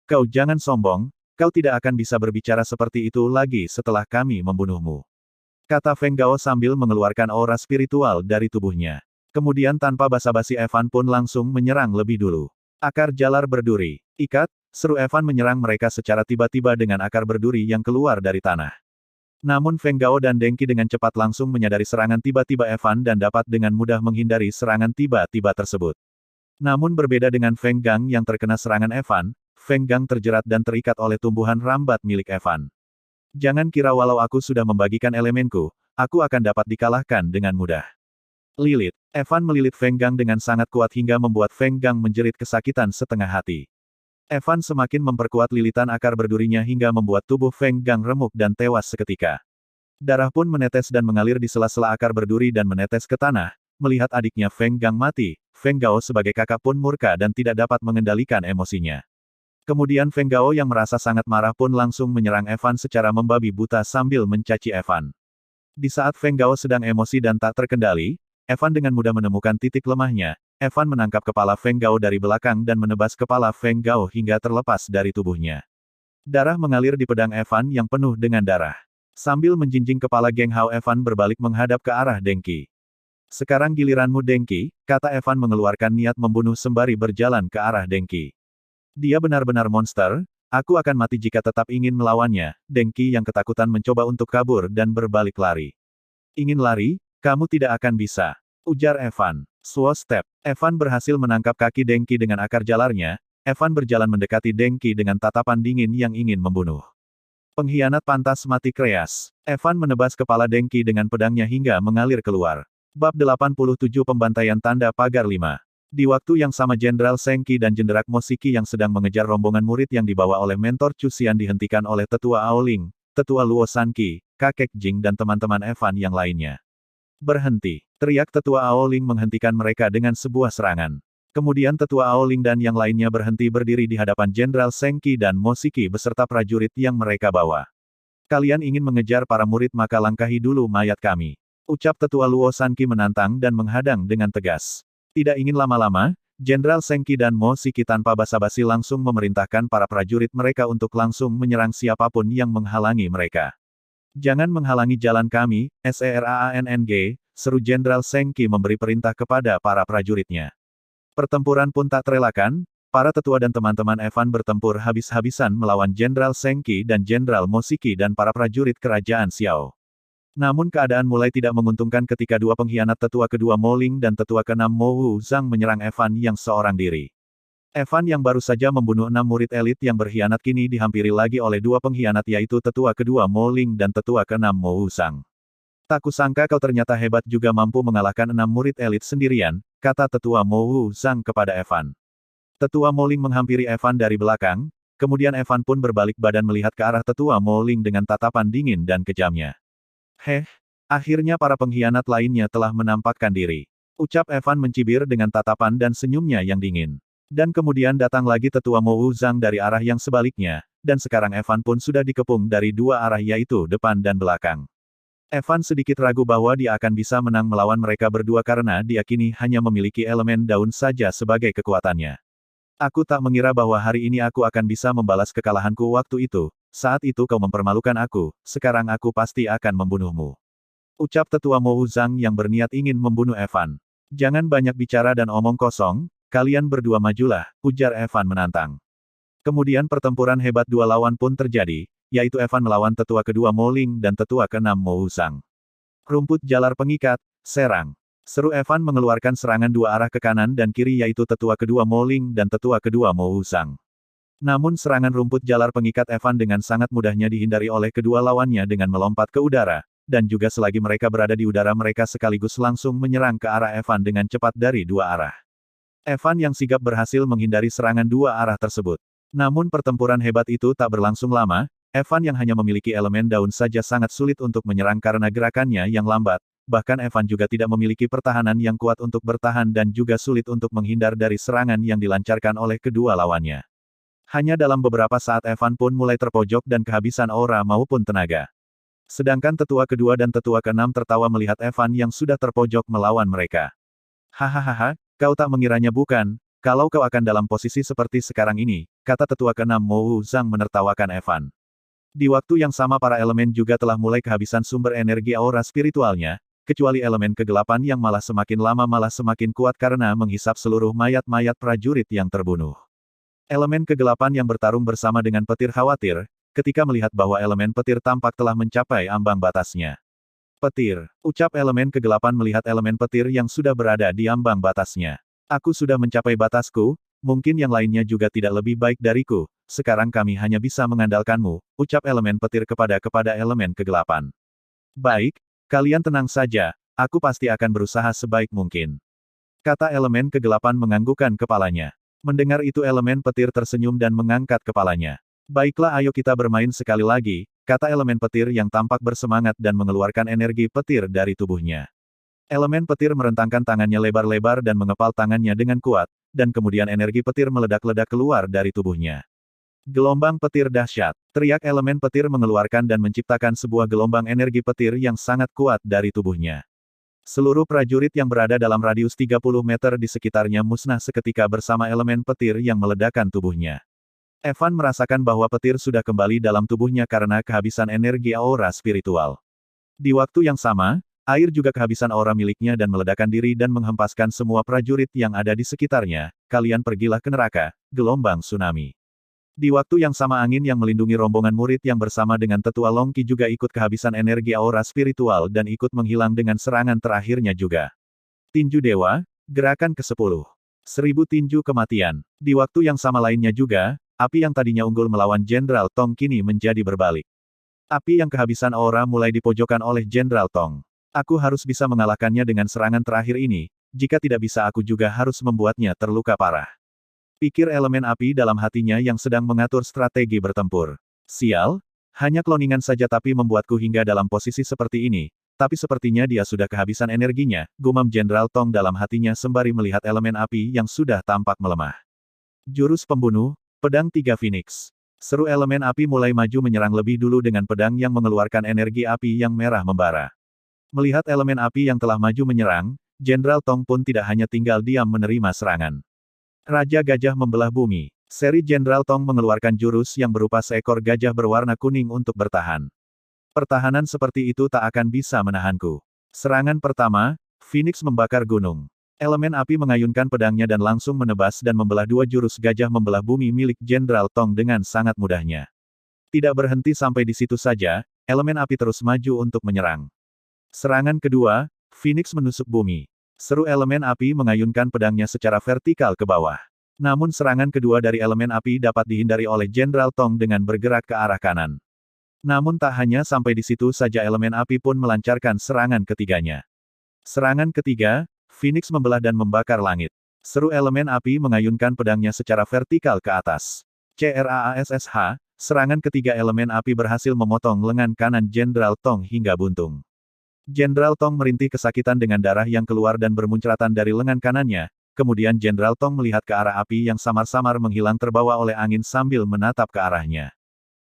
Kau jangan sombong, kau tidak akan bisa berbicara seperti itu lagi setelah kami membunuhmu. Kata Feng Gao sambil mengeluarkan aura spiritual dari tubuhnya. Kemudian tanpa basa-basi Evan pun langsung menyerang lebih dulu. Akar jalar berduri. Ikat, seru Evan menyerang mereka secara tiba-tiba dengan akar berduri yang keluar dari tanah. Namun Feng Gao dan Deng Qi dengan cepat langsung menyadari serangan tiba-tiba Evan dan dapat dengan mudah menghindari serangan tiba-tiba tersebut. Namun berbeda dengan Feng Gang yang terkena serangan Evan, Feng Gang terjerat dan terikat oleh tumbuhan rambat milik Evan. Jangan kira walau aku sudah membagikan elemenku, aku akan dapat dikalahkan dengan mudah. Lilit. Evan melilit Feng Gang dengan sangat kuat hingga membuat Feng Gang menjerit kesakitan setengah hati. Evan semakin memperkuat lilitan akar berdurinya hingga membuat tubuh Feng Gang remuk dan tewas seketika. Darah pun menetes dan mengalir di sela-sela akar berduri dan menetes ke tanah. Melihat adiknya Feng Gang mati, Feng Gao sebagai kakak pun murka dan tidak dapat mengendalikan emosinya. Kemudian Feng Gao yang merasa sangat marah pun langsung menyerang Evan secara membabi buta sambil mencaci Evan. Di saat Feng Gao sedang emosi dan tak terkendali, Evan dengan mudah menemukan titik lemahnya. Evan menangkap kepala Feng Gao dari belakang dan menebas kepala Feng Gao hingga terlepas dari tubuhnya. Darah mengalir di pedang Evan yang penuh dengan darah. Sambil menjinjing kepala Geng Hao Evan berbalik menghadap ke arah Deng Qi. Sekarang giliranmu Deng Qi, kata Evan mengeluarkan niat membunuh sembari berjalan ke arah Deng Qi. Dia benar-benar monster, aku akan mati jika tetap ingin melawannya. Deng Qi yang ketakutan mencoba untuk kabur dan berbalik lari. Ingin lari? Kamu tidak akan bisa. Ujar Evan. Slow step. Evan berhasil menangkap kaki Deng Qi dengan akar jalarnya. Evan berjalan mendekati Deng Qi dengan tatapan dingin yang ingin membunuh. Pengkhianat pantas mati kreas. Evan menebas kepala Deng Qi dengan pedangnya hingga mengalir keluar. Bab 87 Pembantaian Tanda Pagar 5. Di waktu yang sama Jenderal Seng Qi dan Jenderal Mo Siki yang sedang mengejar rombongan murid yang dibawa oleh mentor Chu Xian dihentikan oleh Tetua Aoling, Tetua Luo San Qi, Kakek Jing dan teman-teman Evan yang lainnya. Berhenti! Teriak Tetua Aoling menghentikan mereka dengan sebuah serangan. Kemudian Tetua Aoling dan yang lainnya berhenti berdiri di hadapan Jenderal Seng Qi dan Mo Siki beserta prajurit yang mereka bawa. Kalian ingin mengejar para murid maka langkahi dulu mayat kami. Ucap Tetua Luo San Qi menantang dan menghadang dengan tegas. Tidak ingin lama-lama, Jenderal Seng Qi dan Mo Siki tanpa basa-basi langsung memerintahkan para prajurit mereka untuk langsung menyerang siapapun yang menghalangi mereka. Jangan menghalangi jalan kami, SERAANNG, seru Jenderal Seng Qi memberi perintah kepada para prajuritnya. Pertempuran pun tak terelakkan, para tetua dan teman-teman Evan bertempur habis-habisan melawan Jenderal Seng Qi dan Jenderal Mo Siki dan para prajurit kerajaan Xiao. Namun keadaan mulai tidak menguntungkan ketika dua pengkhianat tetua kedua Mo Ling dan tetua keenam Mo Wu Zhang menyerang Evan yang seorang diri. Evan yang baru saja membunuh 6 murid elit yang berkhianat kini dihampiri lagi oleh dua pengkhianat yaitu tetua kedua Mo Ling dan tetua keenam Mo Wu Zhang. Tak kusangka kau ternyata hebat juga mampu mengalahkan 6 murid elit sendirian, kata tetua Mo Wu Zhang kepada Evan. Tetua Mo Ling menghampiri Evan dari belakang, kemudian Evan pun berbalik badan melihat ke arah tetua Mo Ling dengan tatapan dingin dan kejamnya. Akhirnya para pengkhianat lainnya telah menampakkan diri. Ucap Evan mencibir dengan tatapan dan senyumnya yang dingin. Dan kemudian datang lagi tetua Mo Wu Zhang dari arah yang sebaliknya, dan sekarang Evan pun sudah dikepung dari dua arah yaitu depan dan belakang. Evan sedikit ragu bahwa dia akan bisa menang melawan mereka berdua karena dia kini hanya memiliki elemen daun saja sebagai kekuatannya. Aku tak mengira bahwa hari ini aku akan bisa membalas kekalahanku waktu itu. Saat itu kau mempermalukan aku, sekarang aku pasti akan membunuhmu. Ucap tetua Mo Zhang yang berniat ingin membunuh Evan. Jangan banyak bicara dan omong kosong, kalian berdua majulah, ujar Evan menantang. Kemudian pertempuran hebat dua lawan pun terjadi, yaitu Evan melawan tetua kedua Mo Ling dan tetua keenam Mo Zhang. Rumput jalar pengikat, serang. Seru Evan mengeluarkan serangan dua arah ke kanan dan kiri yaitu tetua kedua Mo Ling dan tetua kedua Mo Zhang. Namun serangan rumput jalar pengikat Evan dengan sangat mudahnya dihindari oleh kedua lawannya dengan melompat ke udara, dan juga selagi mereka berada di udara mereka sekaligus langsung menyerang ke arah Evan dengan cepat dari dua arah. Evan yang sigap berhasil menghindari serangan dua arah tersebut. Namun pertempuran hebat itu tak berlangsung lama, Evan yang hanya memiliki elemen daun saja sangat sulit untuk menyerang karena gerakannya yang lambat, bahkan Evan juga tidak memiliki pertahanan yang kuat untuk bertahan dan juga sulit untuk menghindar dari serangan yang dilancarkan oleh kedua lawannya. Hanya dalam beberapa saat Evan pun mulai terpojok dan kehabisan aura maupun tenaga. Sedangkan tetua kedua dan tetua keenam tertawa melihat Evan yang sudah terpojok melawan mereka. Hahaha, kau tak mengiranya bukan, kalau kau akan dalam posisi seperti sekarang ini, kata tetua keenam Mo Zhang menertawakan Evan. Di waktu yang sama para elemen juga telah mulai kehabisan sumber energi aura spiritualnya, kecuali elemen kegelapan yang malah semakin lama malah semakin kuat karena menghisap seluruh mayat-mayat prajurit yang terbunuh. Elemen kegelapan yang bertarung bersama dengan petir khawatir, ketika melihat bahwa elemen petir tampak telah mencapai ambang batasnya. Petir, ucap elemen kegelapan melihat elemen petir yang sudah berada di ambang batasnya. Aku sudah mencapai batasku, mungkin yang lainnya juga tidak lebih baik dariku, sekarang kami hanya bisa mengandalkanmu, ucap elemen petir kepada elemen kegelapan. Baik, kalian tenang saja, aku pasti akan berusaha sebaik mungkin. Kata elemen kegelapan menganggukkan kepalanya. Mendengar itu elemen petir tersenyum dan mengangkat kepalanya. Baiklah ayo kita bermain sekali lagi, kata elemen petir yang tampak bersemangat dan mengeluarkan energi petir dari tubuhnya. Elemen petir merentangkan tangannya lebar-lebar dan mengepal tangannya dengan kuat, dan kemudian energi petir meledak-ledak keluar dari tubuhnya. Gelombang petir dahsyat, teriak elemen petir mengeluarkan dan menciptakan sebuah gelombang energi petir yang sangat kuat dari tubuhnya. Seluruh prajurit yang berada dalam radius 30 meter di sekitarnya musnah seketika bersama elemen petir yang meledakkan tubuhnya. Evan merasakan bahwa petir sudah kembali dalam tubuhnya karena kehabisan energi aura spiritual. Di waktu yang sama, air juga kehabisan aura miliknya dan meledakkan diri dan menghempaskan semua prajurit yang ada di sekitarnya. Kalian pergilah ke neraka, gelombang tsunami. Di waktu yang sama angin yang melindungi rombongan murid yang bersama dengan tetua Longqi juga ikut kehabisan energi aura spiritual dan ikut menghilang dengan serangan terakhirnya juga. Tinju Dewa, gerakan ke-10. 1000 tinju kematian. Di waktu yang sama lainnya juga, api yang tadinya unggul melawan Jenderal Tong kini menjadi berbalik. Api yang kehabisan aura mulai dipojokkan oleh Jenderal Tong. Aku harus bisa mengalahkannya dengan serangan terakhir ini, jika tidak bisa aku juga harus membuatnya terluka parah. Pikir elemen api dalam hatinya yang sedang mengatur strategi bertempur. Sial, hanya kloningan saja tapi membuatku hingga dalam posisi seperti ini, tapi sepertinya dia sudah kehabisan energinya, gumam Jenderal Tong dalam hatinya sembari melihat elemen api yang sudah tampak melemah. Jurus pembunuh, pedang tiga Phoenix. Seru elemen api mulai maju menyerang lebih dulu dengan pedang yang mengeluarkan energi api yang merah membara. Melihat elemen api yang telah maju menyerang, Jenderal Tong pun tidak hanya tinggal diam menerima serangan. Raja Gajah Membelah Bumi. Seri Jenderal Tong mengeluarkan jurus yang berupa seekor gajah berwarna kuning untuk bertahan. Pertahanan seperti itu tak akan bisa menahanku. Serangan pertama, Phoenix membakar gunung. Elemen api mengayunkan pedangnya dan langsung menebas dan membelah dua jurus Gajah Membelah Bumi milik Jenderal Tong dengan sangat mudahnya. Tidak berhenti sampai di situ saja, elemen api terus maju untuk menyerang. Serangan kedua, Phoenix menusuk bumi. Seru elemen api mengayunkan pedangnya secara vertikal ke bawah. Namun serangan kedua dari elemen api dapat dihindari oleh Jenderal Tong dengan bergerak ke arah kanan. Namun tak hanya sampai di situ saja elemen api pun melancarkan serangan ketiganya. Serangan ketiga, Phoenix membelah dan membakar langit. Seru elemen api mengayunkan pedangnya secara vertikal ke atas. CRAASSH, serangan ketiga elemen api berhasil memotong lengan kanan Jenderal Tong hingga buntung. Jenderal Tong merintih kesakitan dengan darah yang keluar dan bermuncratan dari lengan kanannya, kemudian Jenderal Tong melihat ke arah api yang samar-samar menghilang terbawa oleh angin sambil menatap ke arahnya.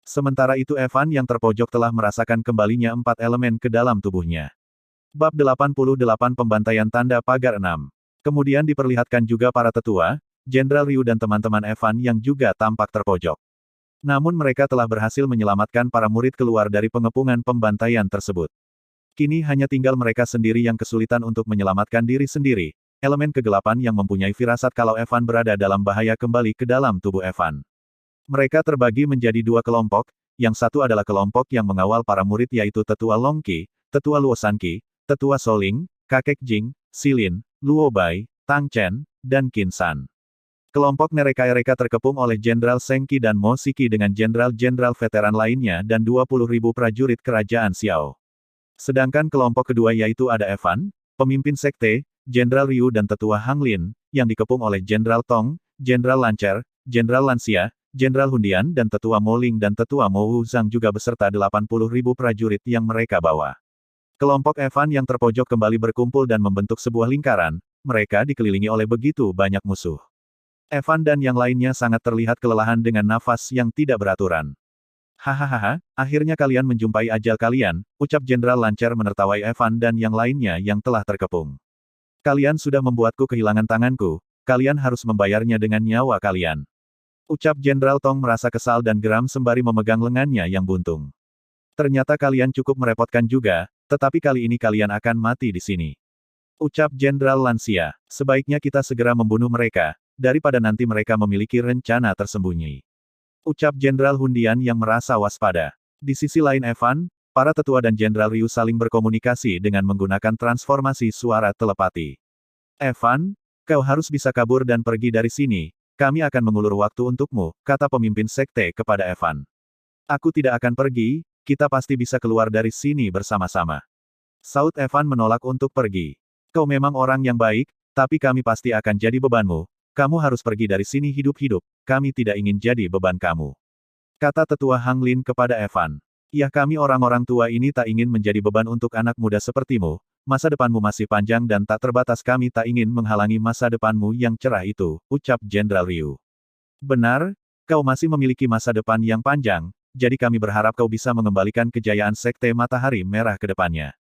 Sementara itu Evan yang terpojok telah merasakan kembalinya 4 elemen ke dalam tubuhnya. Bab 88 Pembantaian Tanda Pagar 6. Kemudian diperlihatkan juga para tetua, Jenderal Ryu dan teman-teman Evan yang juga tampak terpojok. Namun mereka telah berhasil menyelamatkan para murid keluar dari pengepungan pembantaian tersebut. Kini hanya tinggal mereka sendiri yang kesulitan untuk menyelamatkan diri sendiri, elemen kegelapan yang mempunyai firasat kalau Evan berada dalam bahaya kembali ke dalam tubuh Evan. Mereka terbagi menjadi 2 kelompok, yang satu adalah kelompok yang mengawal para murid yaitu Tetua Longqi, Tetua Luosanqi, Tetua Soling, Kakek Jing, Silin, Luo Bai, Tang Chen, dan Qin San. Kelompok mereka terkepung oleh Jenderal Seng Qi dan Mo Siki dengan jenderal-jenderal veteran lainnya dan 20.000 prajurit kerajaan Xiao. Sedangkan kelompok kedua yaitu ada Evan, pemimpin sekte, Jenderal Ryu dan Tetua Hang Lin, yang dikepung oleh Jenderal Tong, Jenderal Lancer, Jenderal Lanxia, Jenderal Hundian dan Tetua Mo Ling dan Tetua Mo Wu Zhang juga beserta 80.000 prajurit yang mereka bawa. Kelompok Evan yang terpojok kembali berkumpul dan membentuk sebuah lingkaran, mereka dikelilingi oleh begitu banyak musuh. Evan dan yang lainnya sangat terlihat kelelahan dengan nafas yang tidak beraturan. Hahaha, akhirnya kalian menjumpai ajal kalian, ucap Jenderal Lancer menertawai Evan dan yang lainnya yang telah terkepung. Kalian sudah membuatku kehilangan tanganku, kalian harus membayarnya dengan nyawa kalian. Ucap Jenderal Tong merasa kesal dan geram sembari memegang lengannya yang buntung. Ternyata kalian cukup merepotkan juga, tetapi kali ini kalian akan mati di sini. Ucap Jenderal Lanxia, sebaiknya kita segera membunuh mereka, daripada nanti mereka memiliki rencana tersembunyi. Ucap Jenderal Hundian yang merasa waspada. Di sisi lain Evan, para tetua dan Jenderal Ryu saling berkomunikasi dengan menggunakan transformasi suara telepati. Evan, kau harus bisa kabur dan pergi dari sini. Kami akan mengulur waktu untukmu, kata pemimpin sekte kepada Evan. Aku tidak akan pergi, kita pasti bisa keluar dari sini bersama-sama. Saud Evan menolak untuk pergi. Kau memang orang yang baik, tapi kami pasti akan jadi bebanmu. Kamu harus pergi dari sini hidup-hidup, kami tidak ingin jadi beban kamu. Kata tetua Hang Lin kepada Evan. Ya kami orang-orang tua ini tak ingin menjadi beban untuk anak muda sepertimu. Masa depanmu masih panjang dan tak terbatas kami tak ingin menghalangi masa depanmu yang cerah itu, ucap Jenderal Ryu. Benar, kau masih memiliki masa depan yang panjang, jadi kami berharap kau bisa mengembalikan kejayaan Sekte Matahari Merah ke depannya.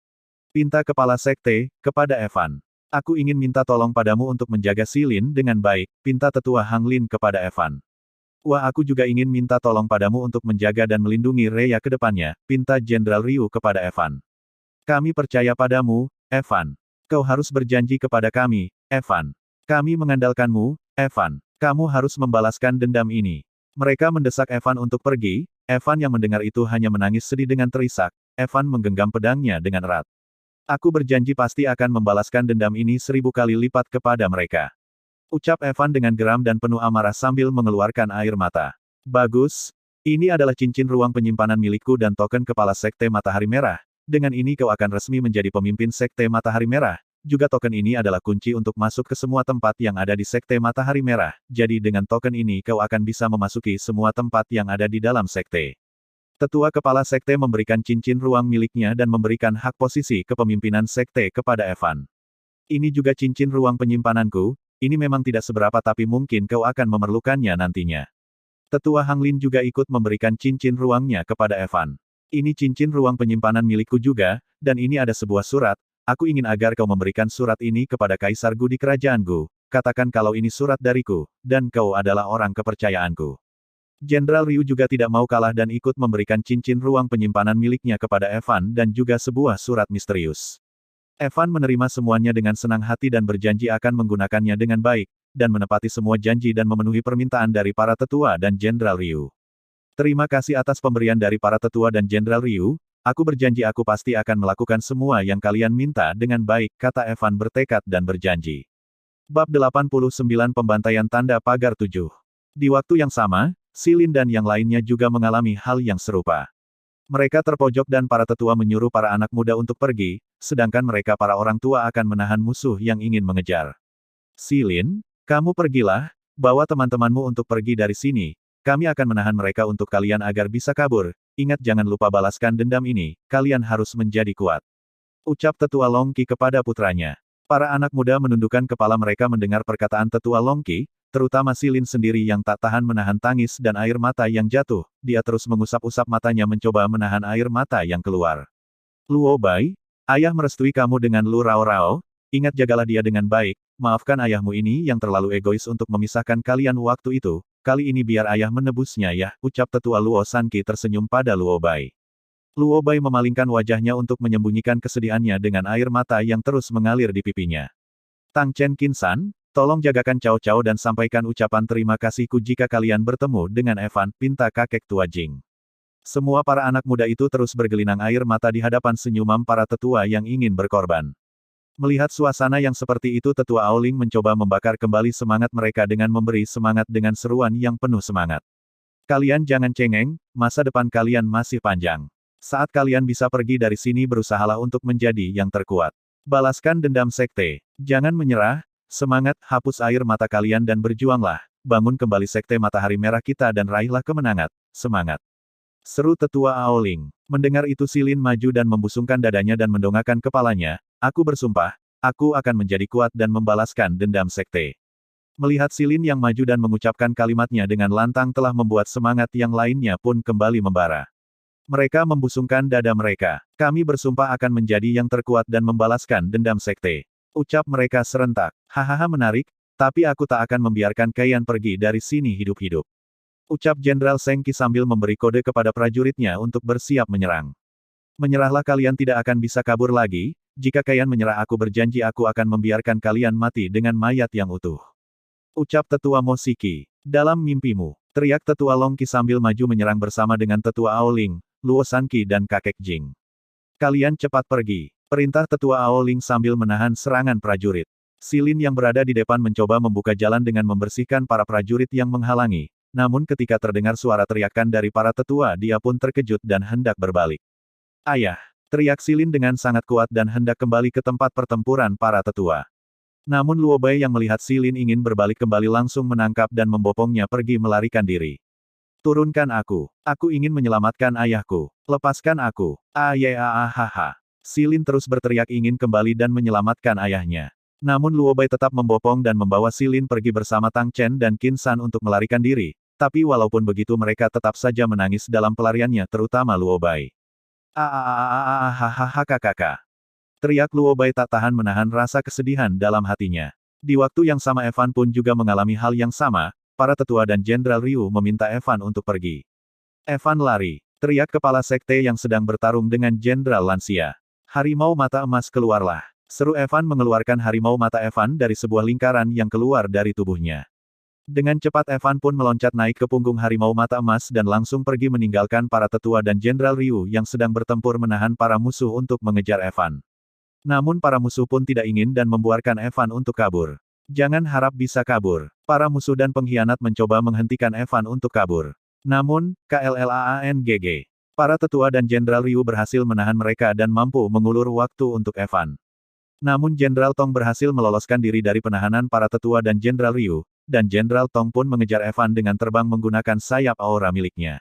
Pinta Kepala Sekte, kepada Evan. Aku ingin minta tolong padamu untuk menjaga Silin dengan baik, pinta tetua Hang Lin kepada Evan. Wah aku juga ingin minta tolong padamu untuk menjaga dan melindungi Rhea ke depannya, pinta Jenderal Ryu kepada Evan. Kami percaya padamu, Evan. Kau harus berjanji kepada kami, Evan. Kami mengandalkanmu, Evan. Kamu harus membalaskan dendam ini. Mereka mendesak Evan untuk pergi, Evan yang mendengar itu hanya menangis sedih dengan terisak, Evan menggenggam pedangnya dengan erat. Aku berjanji pasti akan membalaskan dendam ini 1000 kali lipat kepada mereka. Ucap Evan dengan geram dan penuh amarah sambil mengeluarkan air mata. Bagus. Ini adalah cincin ruang penyimpanan milikku dan token kepala Sekte Matahari Merah. Dengan ini kau akan resmi menjadi pemimpin Sekte Matahari Merah. Juga token ini adalah kunci untuk masuk ke semua tempat yang ada di Sekte Matahari Merah. Jadi dengan token ini kau akan bisa memasuki semua tempat yang ada di dalam sekte. Tetua Kepala Sekte memberikan cincin ruang miliknya dan memberikan hak posisi kepemimpinan sekte kepada Evan. Ini juga cincin ruang penyimpananku, ini memang tidak seberapa tapi mungkin kau akan memerlukannya nantinya. Tetua Hang Lin juga ikut memberikan cincin ruangnya kepada Evan. Ini cincin ruang penyimpanan milikku juga, dan ini ada sebuah surat, aku ingin agar kau memberikan surat ini kepada Kaisar Gu di kerajaan Gu, katakan kalau ini surat dariku, dan kau adalah orang kepercayaanku. Jenderal Ryu juga tidak mau kalah dan ikut memberikan cincin ruang penyimpanan miliknya kepada Evan dan juga sebuah surat misterius. Evan menerima semuanya dengan senang hati dan berjanji akan menggunakannya dengan baik, dan menepati semua janji dan memenuhi permintaan dari para tetua dan Jenderal Ryu. Terima kasih atas pemberian dari para tetua dan Jenderal Ryu, aku berjanji aku pasti akan melakukan semua yang kalian minta dengan baik, kata Evan bertekad dan berjanji. Bab 89 Pembantaian Tanda Pagar 7. Di waktu yang sama, Silin dan yang lainnya juga mengalami hal yang serupa. Mereka terpojok dan para tetua menyuruh para anak muda untuk pergi, sedangkan mereka para orang tua akan menahan musuh yang ingin mengejar. Silin, kamu pergilah, bawa teman-temanmu untuk pergi dari sini. Kami akan menahan mereka untuk kalian agar bisa kabur. Ingat jangan lupa balaskan dendam ini, kalian harus menjadi kuat. Ucap tetua Longqi kepada putranya. Para anak muda menundukkan kepala mereka mendengar perkataan tetua Longqi, terutama Silin sendiri yang tak tahan menahan tangis dan air mata yang jatuh. Dia terus mengusap-usap matanya mencoba menahan air mata yang keluar. Luo Bai, ayah merestui kamu dengan Lu Rao Rao, ingat jagalah dia dengan baik, maafkan ayahmu ini yang terlalu egois untuk memisahkan kalian waktu itu, kali ini biar ayah menebusnya ya, ucap tetua Luo Sanqi tersenyum pada Luo Bai. Luo Bai memalingkan wajahnya untuk menyembunyikan kesedihannya dengan air mata yang terus mengalir di pipinya. Tang Chen Qinsan, tolong jagakan Cao Cao dan sampaikan ucapan terima kasihku jika kalian bertemu dengan Evan, pinta kakek tua Jing. Semua para anak muda itu terus bergelinang air mata di hadapan senyuman para tetua yang ingin berkorban. Melihat suasana yang seperti itu tetua Aoling mencoba membakar kembali semangat mereka dengan memberi semangat dengan seruan yang penuh semangat. Kalian jangan cengeng, masa depan kalian masih panjang. Saat kalian bisa pergi dari sini berusahalah untuk menjadi yang terkuat. Balaskan dendam sekte. Jangan menyerah, semangat, hapus air mata kalian dan berjuanglah. Bangun kembali sekte matahari merah kita dan raihlah kemenangan. Semangat. Seru tetua Aoling. Mendengar itu Silin maju dan membusungkan dadanya dan mendongakkan kepalanya. Aku bersumpah, aku akan menjadi kuat dan membalaskan dendam sekte. Melihat Silin yang maju dan mengucapkan kalimatnya dengan lantang telah membuat semangat yang lainnya pun kembali membara. Mereka membusungkan dada mereka. Kami bersumpah akan menjadi yang terkuat dan membalaskan dendam sekte. Ucap mereka serentak. Hahaha menarik, tapi aku tak akan membiarkan kalian pergi dari sini hidup-hidup. Ucap Jenderal Seng Qi sambil memberi kode kepada prajuritnya untuk bersiap menyerang. Menyerahlah kalian tidak akan bisa kabur lagi, jika kalian menyerah aku berjanji aku akan membiarkan kalian mati dengan mayat yang utuh. Ucap tetua Mo Siki. Dalam mimpimu, teriak tetua Long Qi sambil maju menyerang bersama dengan tetua Aoling, Luo Sanqi dan kakek Jing. Kalian cepat pergi. Perintah tetua Aoling sambil menahan serangan prajurit. Silin yang berada di depan mencoba membuka jalan dengan membersihkan para prajurit yang menghalangi. Namun ketika terdengar suara teriakan dari para tetua dia pun terkejut dan hendak berbalik. Ayah! Teriak Silin dengan sangat kuat dan hendak kembali ke tempat pertempuran para tetua. Namun Luo Bai yang melihat Silin ingin berbalik kembali langsung menangkap dan membopongnya pergi melarikan diri. Turunkan aku. Aku ingin menyelamatkan ayahku. Lepaskan aku. Ayahahaha. Silin terus berteriak ingin kembali dan menyelamatkan ayahnya. Namun Luo Bai tetap membopong dan membawa Silin pergi bersama Tang Chen dan Qin San untuk melarikan diri. Tapi walaupun begitu mereka tetap saja menangis dalam pelariannya terutama Luo Bai. Kakak. Teriak Luo Bai tak tahan menahan rasa kesedihan dalam hatinya. Di waktu yang sama Evan pun juga mengalami hal yang sama. Para tetua dan Jenderal Ryu meminta Evan untuk pergi. Evan lari. Teriak kepala sekte yang sedang bertarung dengan Jenderal Lansia. Harimau mata emas keluarlah. Seru Evan mengeluarkan harimau mata Evan dari sebuah lingkaran yang keluar dari tubuhnya. Dengan cepat Evan pun meloncat naik ke punggung harimau mata emas dan langsung pergi meninggalkan para tetua dan Jenderal Ryu yang sedang bertempur menahan para musuh untuk mengejar Evan. Namun para musuh pun tidak ingin dan membiarkan Evan untuk kabur. Jangan harap bisa kabur. Para musuh dan pengkhianat mencoba menghentikan Evan untuk kabur. Namun, KLLAANGG. Para tetua dan Jenderal Ryu berhasil menahan mereka dan mampu mengulur waktu untuk Evan. Namun Jenderal Tong berhasil meloloskan diri dari penahanan para tetua dan Jenderal Ryu, dan Jenderal Tong pun mengejar Evan dengan terbang menggunakan sayap aura miliknya.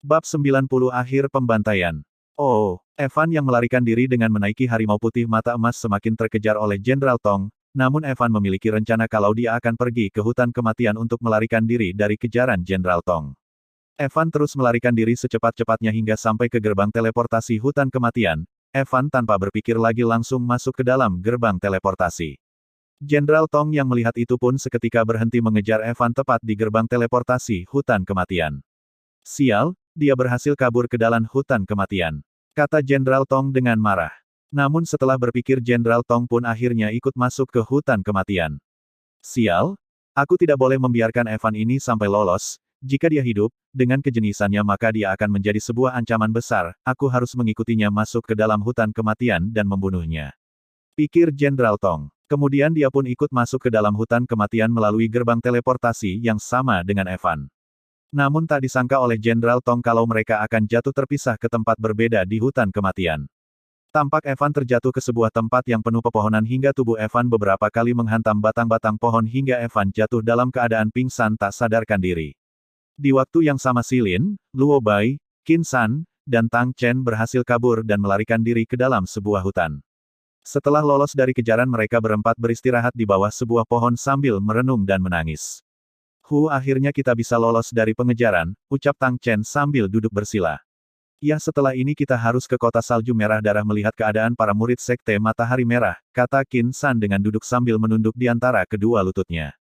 Bab 90 Akhir Pembantaian. Oh, Evan yang melarikan diri dengan menaiki harimau putih mata emas semakin terkejar oleh Jenderal Tong. Namun Evan memiliki rencana kalau dia akan pergi ke hutan kematian untuk melarikan diri dari kejaran Jenderal Tong. Evan terus melarikan diri secepat-cepatnya hingga sampai ke gerbang teleportasi hutan kematian. Evan tanpa berpikir lagi langsung masuk ke dalam gerbang teleportasi. Jenderal Tong yang melihat itu pun seketika berhenti mengejar Evan tepat di gerbang teleportasi hutan kematian. Sial, dia berhasil kabur ke dalam hutan kematian. Kata Jenderal Tong dengan marah. Namun setelah berpikir Jenderal Tong pun akhirnya ikut masuk ke hutan kematian. Sial, aku tidak boleh membiarkan Evan ini sampai lolos. Jika dia hidup, dengan kejeniusannya maka dia akan menjadi sebuah ancaman besar. Aku harus mengikutinya masuk ke dalam hutan kematian dan membunuhnya. Pikir Jenderal Tong. Kemudian dia pun ikut masuk ke dalam hutan kematian melalui gerbang teleportasi yang sama dengan Evan. Namun tak disangka oleh Jenderal Tong kalau mereka akan jatuh terpisah ke tempat berbeda di hutan kematian. Tampak Evan terjatuh ke sebuah tempat yang penuh pepohonan hingga tubuh Evan beberapa kali menghantam batang-batang pohon hingga Evan jatuh dalam keadaan pingsan tak sadarkan diri. Di waktu yang sama Silin, Luo Bai, Qin San, dan Tang Chen berhasil kabur dan melarikan diri ke dalam sebuah hutan. Setelah lolos dari kejaran mereka berempat beristirahat di bawah sebuah pohon sambil merenung dan menangis. Akhirnya kita bisa lolos dari pengejaran, ucap Tang Chen sambil duduk bersila. Ya setelah ini kita harus ke kota salju merah darah melihat keadaan para murid sekte matahari merah, kata Qin San dengan duduk sambil menunduk di antara kedua lututnya.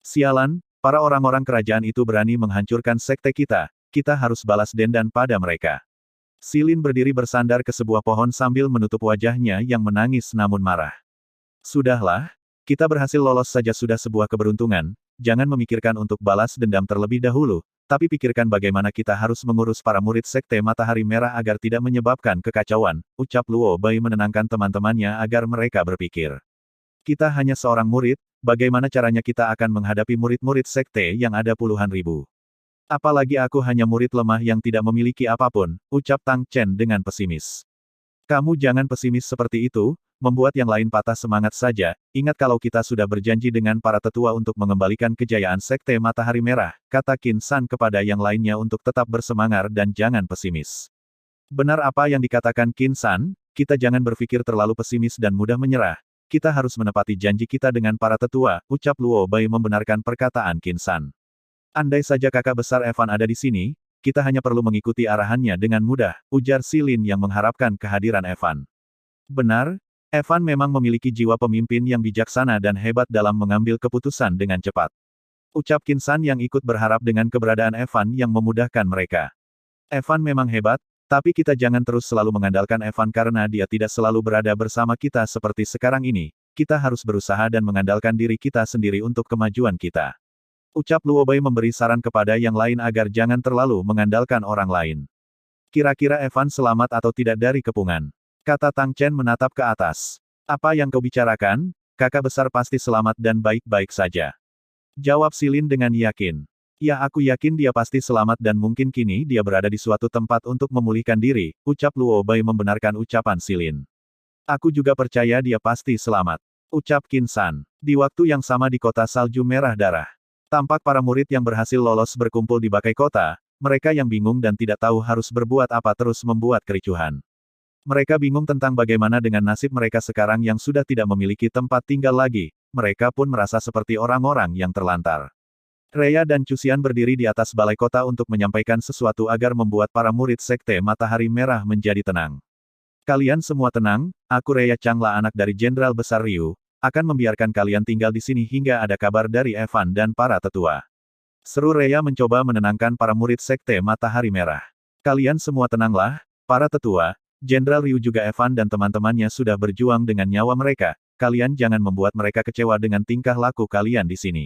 Sialan, para orang-orang kerajaan itu berani menghancurkan sekte kita harus balas dendam pada mereka. Silin berdiri bersandar ke sebuah pohon sambil menutup wajahnya yang menangis namun marah. Sudahlah, kita berhasil lolos saja sudah sebuah keberuntungan, jangan memikirkan untuk balas dendam terlebih dahulu, tapi pikirkan bagaimana kita harus mengurus para murid sekte matahari merah agar tidak menyebabkan kekacauan, ucap Luo Bai menenangkan teman-temannya agar mereka berpikir. Kita hanya seorang murid, bagaimana caranya kita akan menghadapi murid-murid sekte yang ada puluhan ribu. Apalagi aku hanya murid lemah yang tidak memiliki apapun, ucap Tang Chen dengan pesimis. Kamu jangan pesimis seperti itu, membuat yang lain patah semangat saja, ingat kalau kita sudah berjanji dengan para tetua untuk mengembalikan kejayaan sekte matahari merah, kata Qin San kepada yang lainnya untuk tetap bersemangat dan jangan pesimis. Benar apa yang dikatakan Qin San, kita jangan berpikir terlalu pesimis dan mudah menyerah, kita harus menepati janji kita dengan para tetua, ucap Luo Bai membenarkan perkataan Qin San. Andai saja kakak besar Evan ada di sini, kita hanya perlu mengikuti arahannya dengan mudah, ujar Silin yang mengharapkan kehadiran Evan. Benar, Evan memang memiliki jiwa pemimpin yang bijaksana dan hebat dalam mengambil keputusan dengan cepat. Ucap Qin San yang ikut berharap dengan keberadaan Evan yang memudahkan mereka. Evan memang hebat, tapi kita jangan terus selalu mengandalkan Evan karena dia tidak selalu berada bersama kita seperti sekarang ini, kita harus berusaha dan mengandalkan diri kita sendiri untuk kemajuan kita. Ucap Luo Bai memberi saran kepada yang lain agar jangan terlalu mengandalkan orang lain. Kira-kira Evan selamat atau tidak dari kepungan? Kata Tang Chen menatap ke atas. Apa yang kau bicarakan? Kakak besar pasti selamat dan baik-baik saja. Jawab Silin dengan yakin. Ya aku yakin dia pasti selamat dan mungkin kini dia berada di suatu tempat untuk memulihkan diri, ucap Luo Bai membenarkan ucapan Silin. Aku juga percaya dia pasti selamat. Ucap Qin San. Di waktu yang sama di kota salju merah darah. Tampak para murid yang berhasil lolos berkumpul di bakai kota, mereka yang bingung dan tidak tahu harus berbuat apa terus membuat kericuhan. Mereka bingung tentang bagaimana dengan nasib mereka sekarang yang sudah tidak memiliki tempat tinggal lagi, mereka pun merasa seperti orang-orang yang terlantar. Rhea dan Cusian berdiri di atas balai kota untuk menyampaikan sesuatu agar membuat para murid sekte matahari merah menjadi tenang. Kalian semua tenang, aku Rhea Changla anak dari Jenderal Besar Ryu, akan membiarkan kalian tinggal di sini hingga ada kabar dari Evan dan para tetua. Seru Rhea mencoba menenangkan para murid sekte matahari merah. Kalian semua tenanglah, para tetua, Jenderal Ryu juga Evan dan teman-temannya sudah berjuang dengan nyawa mereka, kalian jangan membuat mereka kecewa dengan tingkah laku kalian di sini.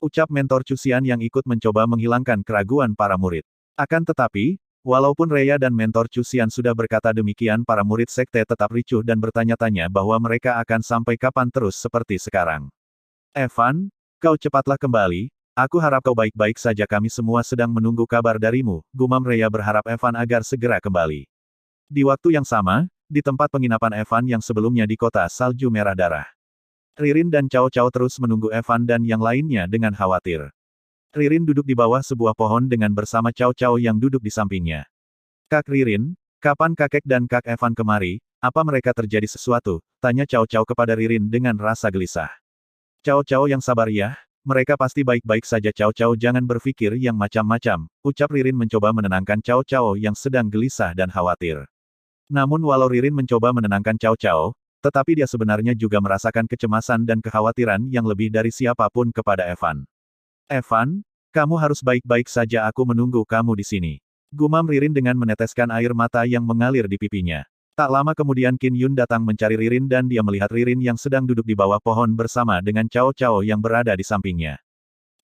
Ucap mentor Cusian yang ikut mencoba menghilangkan keraguan para murid. Akan tetapi, walaupun Rhea dan mentor Cusian sudah berkata demikian para murid sekte tetap ricuh dan bertanya-tanya bahwa mereka akan sampai kapan terus seperti sekarang. Evan, kau cepatlah kembali, aku harap kau baik-baik saja kami semua sedang menunggu kabar darimu, gumam Rhea berharap Evan agar segera kembali. Di waktu yang sama, di tempat penginapan Evan yang sebelumnya di kota salju merah darah. Ririn dan Cao Cao terus menunggu Evan dan yang lainnya dengan khawatir. Ririn duduk di bawah sebuah pohon dengan bersama Cao Cao yang duduk di sampingnya. Kak Ririn, kapan kakek dan Kak Evan kemari? Apa mereka terjadi sesuatu? Tanya Cao Cao kepada Ririn dengan rasa gelisah. Cao Cao yang sabar ya, mereka pasti baik-baik saja Cao Cao jangan berpikir yang macam-macam, ucap Ririn mencoba menenangkan Cao Cao yang sedang gelisah dan khawatir. Namun walau Ririn mencoba menenangkan Cao Cao, tetapi dia sebenarnya juga merasakan kecemasan dan kekhawatiran yang lebih dari siapapun kepada Evan. Evan, kamu harus baik-baik saja aku menunggu kamu di sini. Gumam Ririn dengan meneteskan air mata yang mengalir di pipinya. Tak lama kemudian Qin Yun datang mencari Ririn dan dia melihat Ririn yang sedang duduk di bawah pohon bersama dengan Cao Cao yang berada di sampingnya.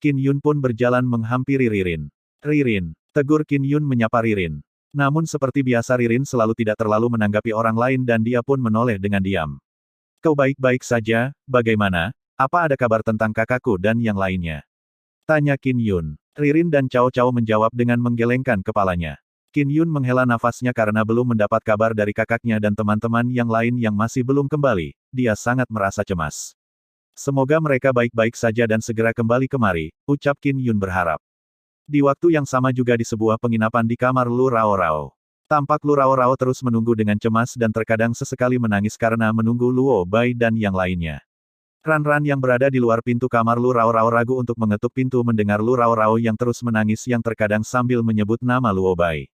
Qin Yun pun berjalan menghampiri Ririn. Ririn, tegur Qin Yun menyapa Ririn. Namun seperti biasa Ririn selalu tidak terlalu menanggapi orang lain dan dia pun menoleh dengan diam. Kau baik-baik saja, bagaimana? Apa ada kabar tentang kakakku dan yang lainnya? Tanya Qin Yun. Ririn dan Cao Cao menjawab dengan menggelengkan kepalanya. Qin Yun menghela nafasnya karena belum mendapat kabar dari kakaknya dan teman-teman yang lain yang masih belum kembali, dia sangat merasa cemas. Semoga mereka baik-baik saja dan segera kembali kemari, ucap Qin Yun berharap. Di waktu yang sama juga di sebuah penginapan di kamar Lu Rao Rao. Tampak Lu Rao-Rao terus menunggu dengan cemas dan terkadang sesekali menangis karena menunggu Luo Bai dan yang lainnya. Ran-Ran yang berada di luar pintu kamar Lu Rao-Rao ragu untuk mengetuk pintu mendengar Lu Rao-Rao yang terus menangis yang terkadang sambil menyebut nama Luo Bai.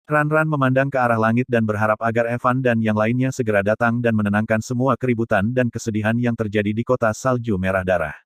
Ran-Ran memandang ke arah langit dan berharap agar Evan dan yang lainnya segera datang dan menenangkan semua keributan dan kesedihan yang terjadi di kota salju merah darah.